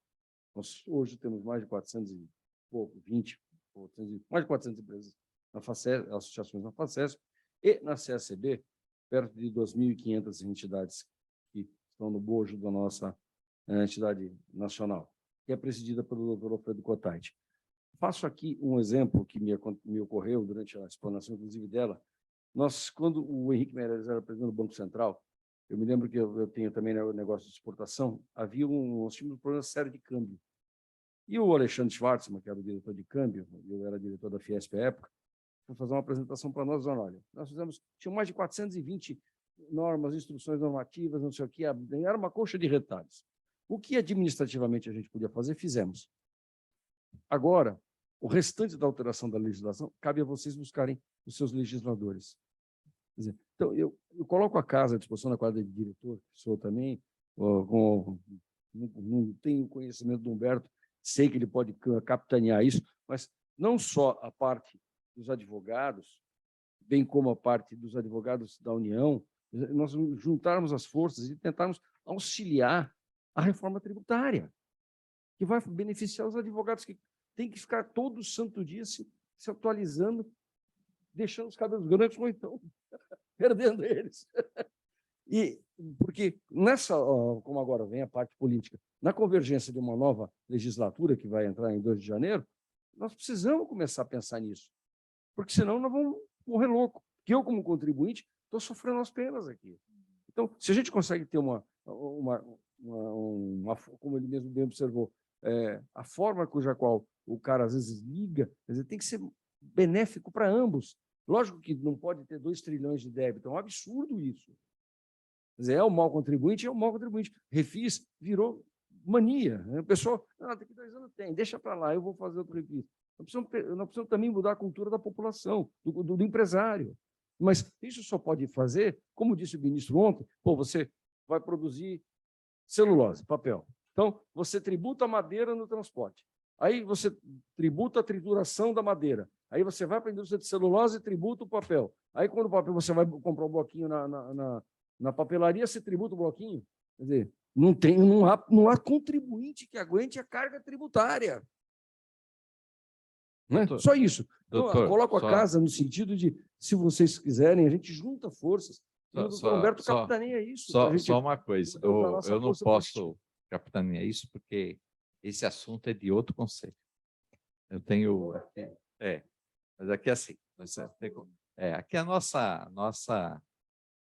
Nós hoje temos mais de 420, mais de 400 empresas na FACESP, associações na FACESP e na CACB, perto de 2.500 entidades que estão no bojo da nossa entidade nacional, que é presidida pelo doutor Alfredo Cotati. Faço aqui um exemplo que me ocorreu durante a explanação, inclusive, dela. Quando o Henrique Meirelles era presidente do Banco Central, eu me lembro que eu tenho também o negócio de exportação, nós tínhamos um problema sério de câmbio. E o Alexandre Schwartzman, que era o diretor de câmbio, eu era diretor da Fiesp à época, foi fazer uma apresentação para nós, dizendo, olha, tinha mais de 420 normas, instruções normativas, não sei o que, era uma coxa de retalhos. O que administrativamente a gente podia fazer, fizemos. Agora, o restante da alteração da legislação, cabe a vocês buscarem os seus legisladores. Quer dizer, então, eu coloco a casa à disposição da quadra de diretor, que sou também, não tenho conhecimento do Humberto, sei que ele pode capitanear isso, mas não só a parte dos advogados, bem como a parte dos advogados da União, nós juntarmos as forças e tentarmos auxiliar a reforma tributária, que vai beneficiar os advogados que têm que ficar todo santo dia se atualizando, deixando os cabelos brancos ou então perdendo eles. E porque como agora vem a parte política, na convergência de uma nova legislatura que vai entrar em 2 de janeiro, nós precisamos começar a pensar nisso, porque senão nós vamos morrer louco. Que eu, como contribuinte, estou sofrendo as penas aqui. Então, se a gente consegue ter como ele mesmo bem observou, a forma cuja qual o cara às vezes liga, quer dizer, tem que ser benéfico para ambos. Lógico que não pode ter 2 trilhões de débito, é um absurdo isso. Quer dizer, é um mau contribuinte, é um mau contribuinte. Refis virou mania. Né? O pessoal, daqui 2 anos tem, deixa para lá, eu vou fazer outro refis. Nós precisamos também mudar a cultura da população, do empresário. Mas isso só pode fazer, como disse o ministro ontem, você vai produzir celulose, papel. Então, você tributa a madeira no transporte. Aí você tributa a trituração da madeira. Aí você vai para a indústria de celulose e tributa o papel. Aí, quando o papel você vai comprar um bloquinho na papelaria, você tributa o bloquinho. Quer dizer, não há contribuinte que aguente a carga tributária. Não é? Doutor, Só isso. Então, doutor, eu coloco só- a casa no sentido de, se vocês quiserem, a gente junta forças. E o doutor Humberto só- capitaneia isso. Só, pra gente só uma coisa, poder usar a nossa eu não força política. posso capitanear isso, porque esse assunto é de outro conselho. Eu tenho aqui, mas aqui é assim, aqui a nossa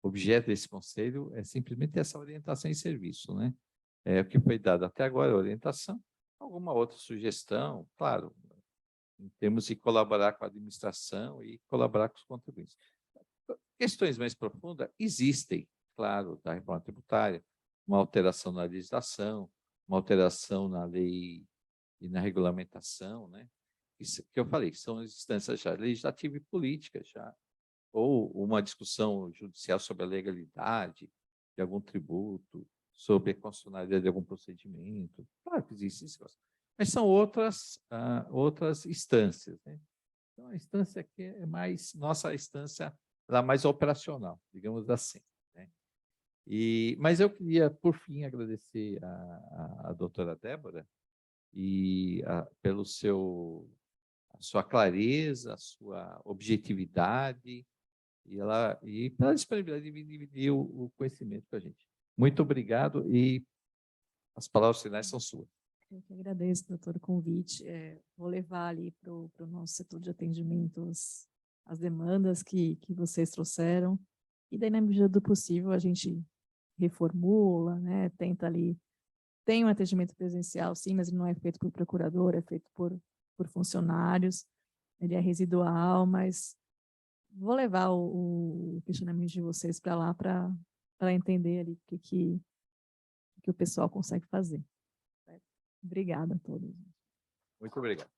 objeto desse conselho é simplesmente essa orientação em serviço, né? O que foi dado até agora é orientação, alguma outra sugestão, claro, em termos de colaborar com a administração e colaborar com os contribuintes. Questões mais profundas existem, claro, da reforma tributária, uma alteração na legislação, uma alteração na lei e na regulamentação, né? Isso que eu falei, são as instâncias já legislativa e política já, ou uma discussão judicial sobre a legalidade de algum tributo, sobre a constitucionalidade de algum procedimento. Claro que existe isso, mas são outras instâncias, né? Então, a instância aqui é mais, nossa instância ela é mais operacional, digamos assim, né? Mas eu queria, por fim, agradecer a doutora Débora pelo a sua clareza, a sua objetividade e pela disponibilidade de dividir o conhecimento com a gente. Muito obrigado e as palavras finais são suas. Eu que agradeço, doutor, o convite. Vou levar ali para o nosso setor de atendimento as demandas que vocês trouxeram, e daí, na medida do possível, a gente reformula, né? Tenta ali. Tem um atendimento presencial, sim, mas ele não é feito por procurador, é feito por funcionários, ele é residual, mas vou levar o questionamento de vocês para lá para entender ali o que o pessoal consegue fazer. Obrigada a todos. Muito obrigado.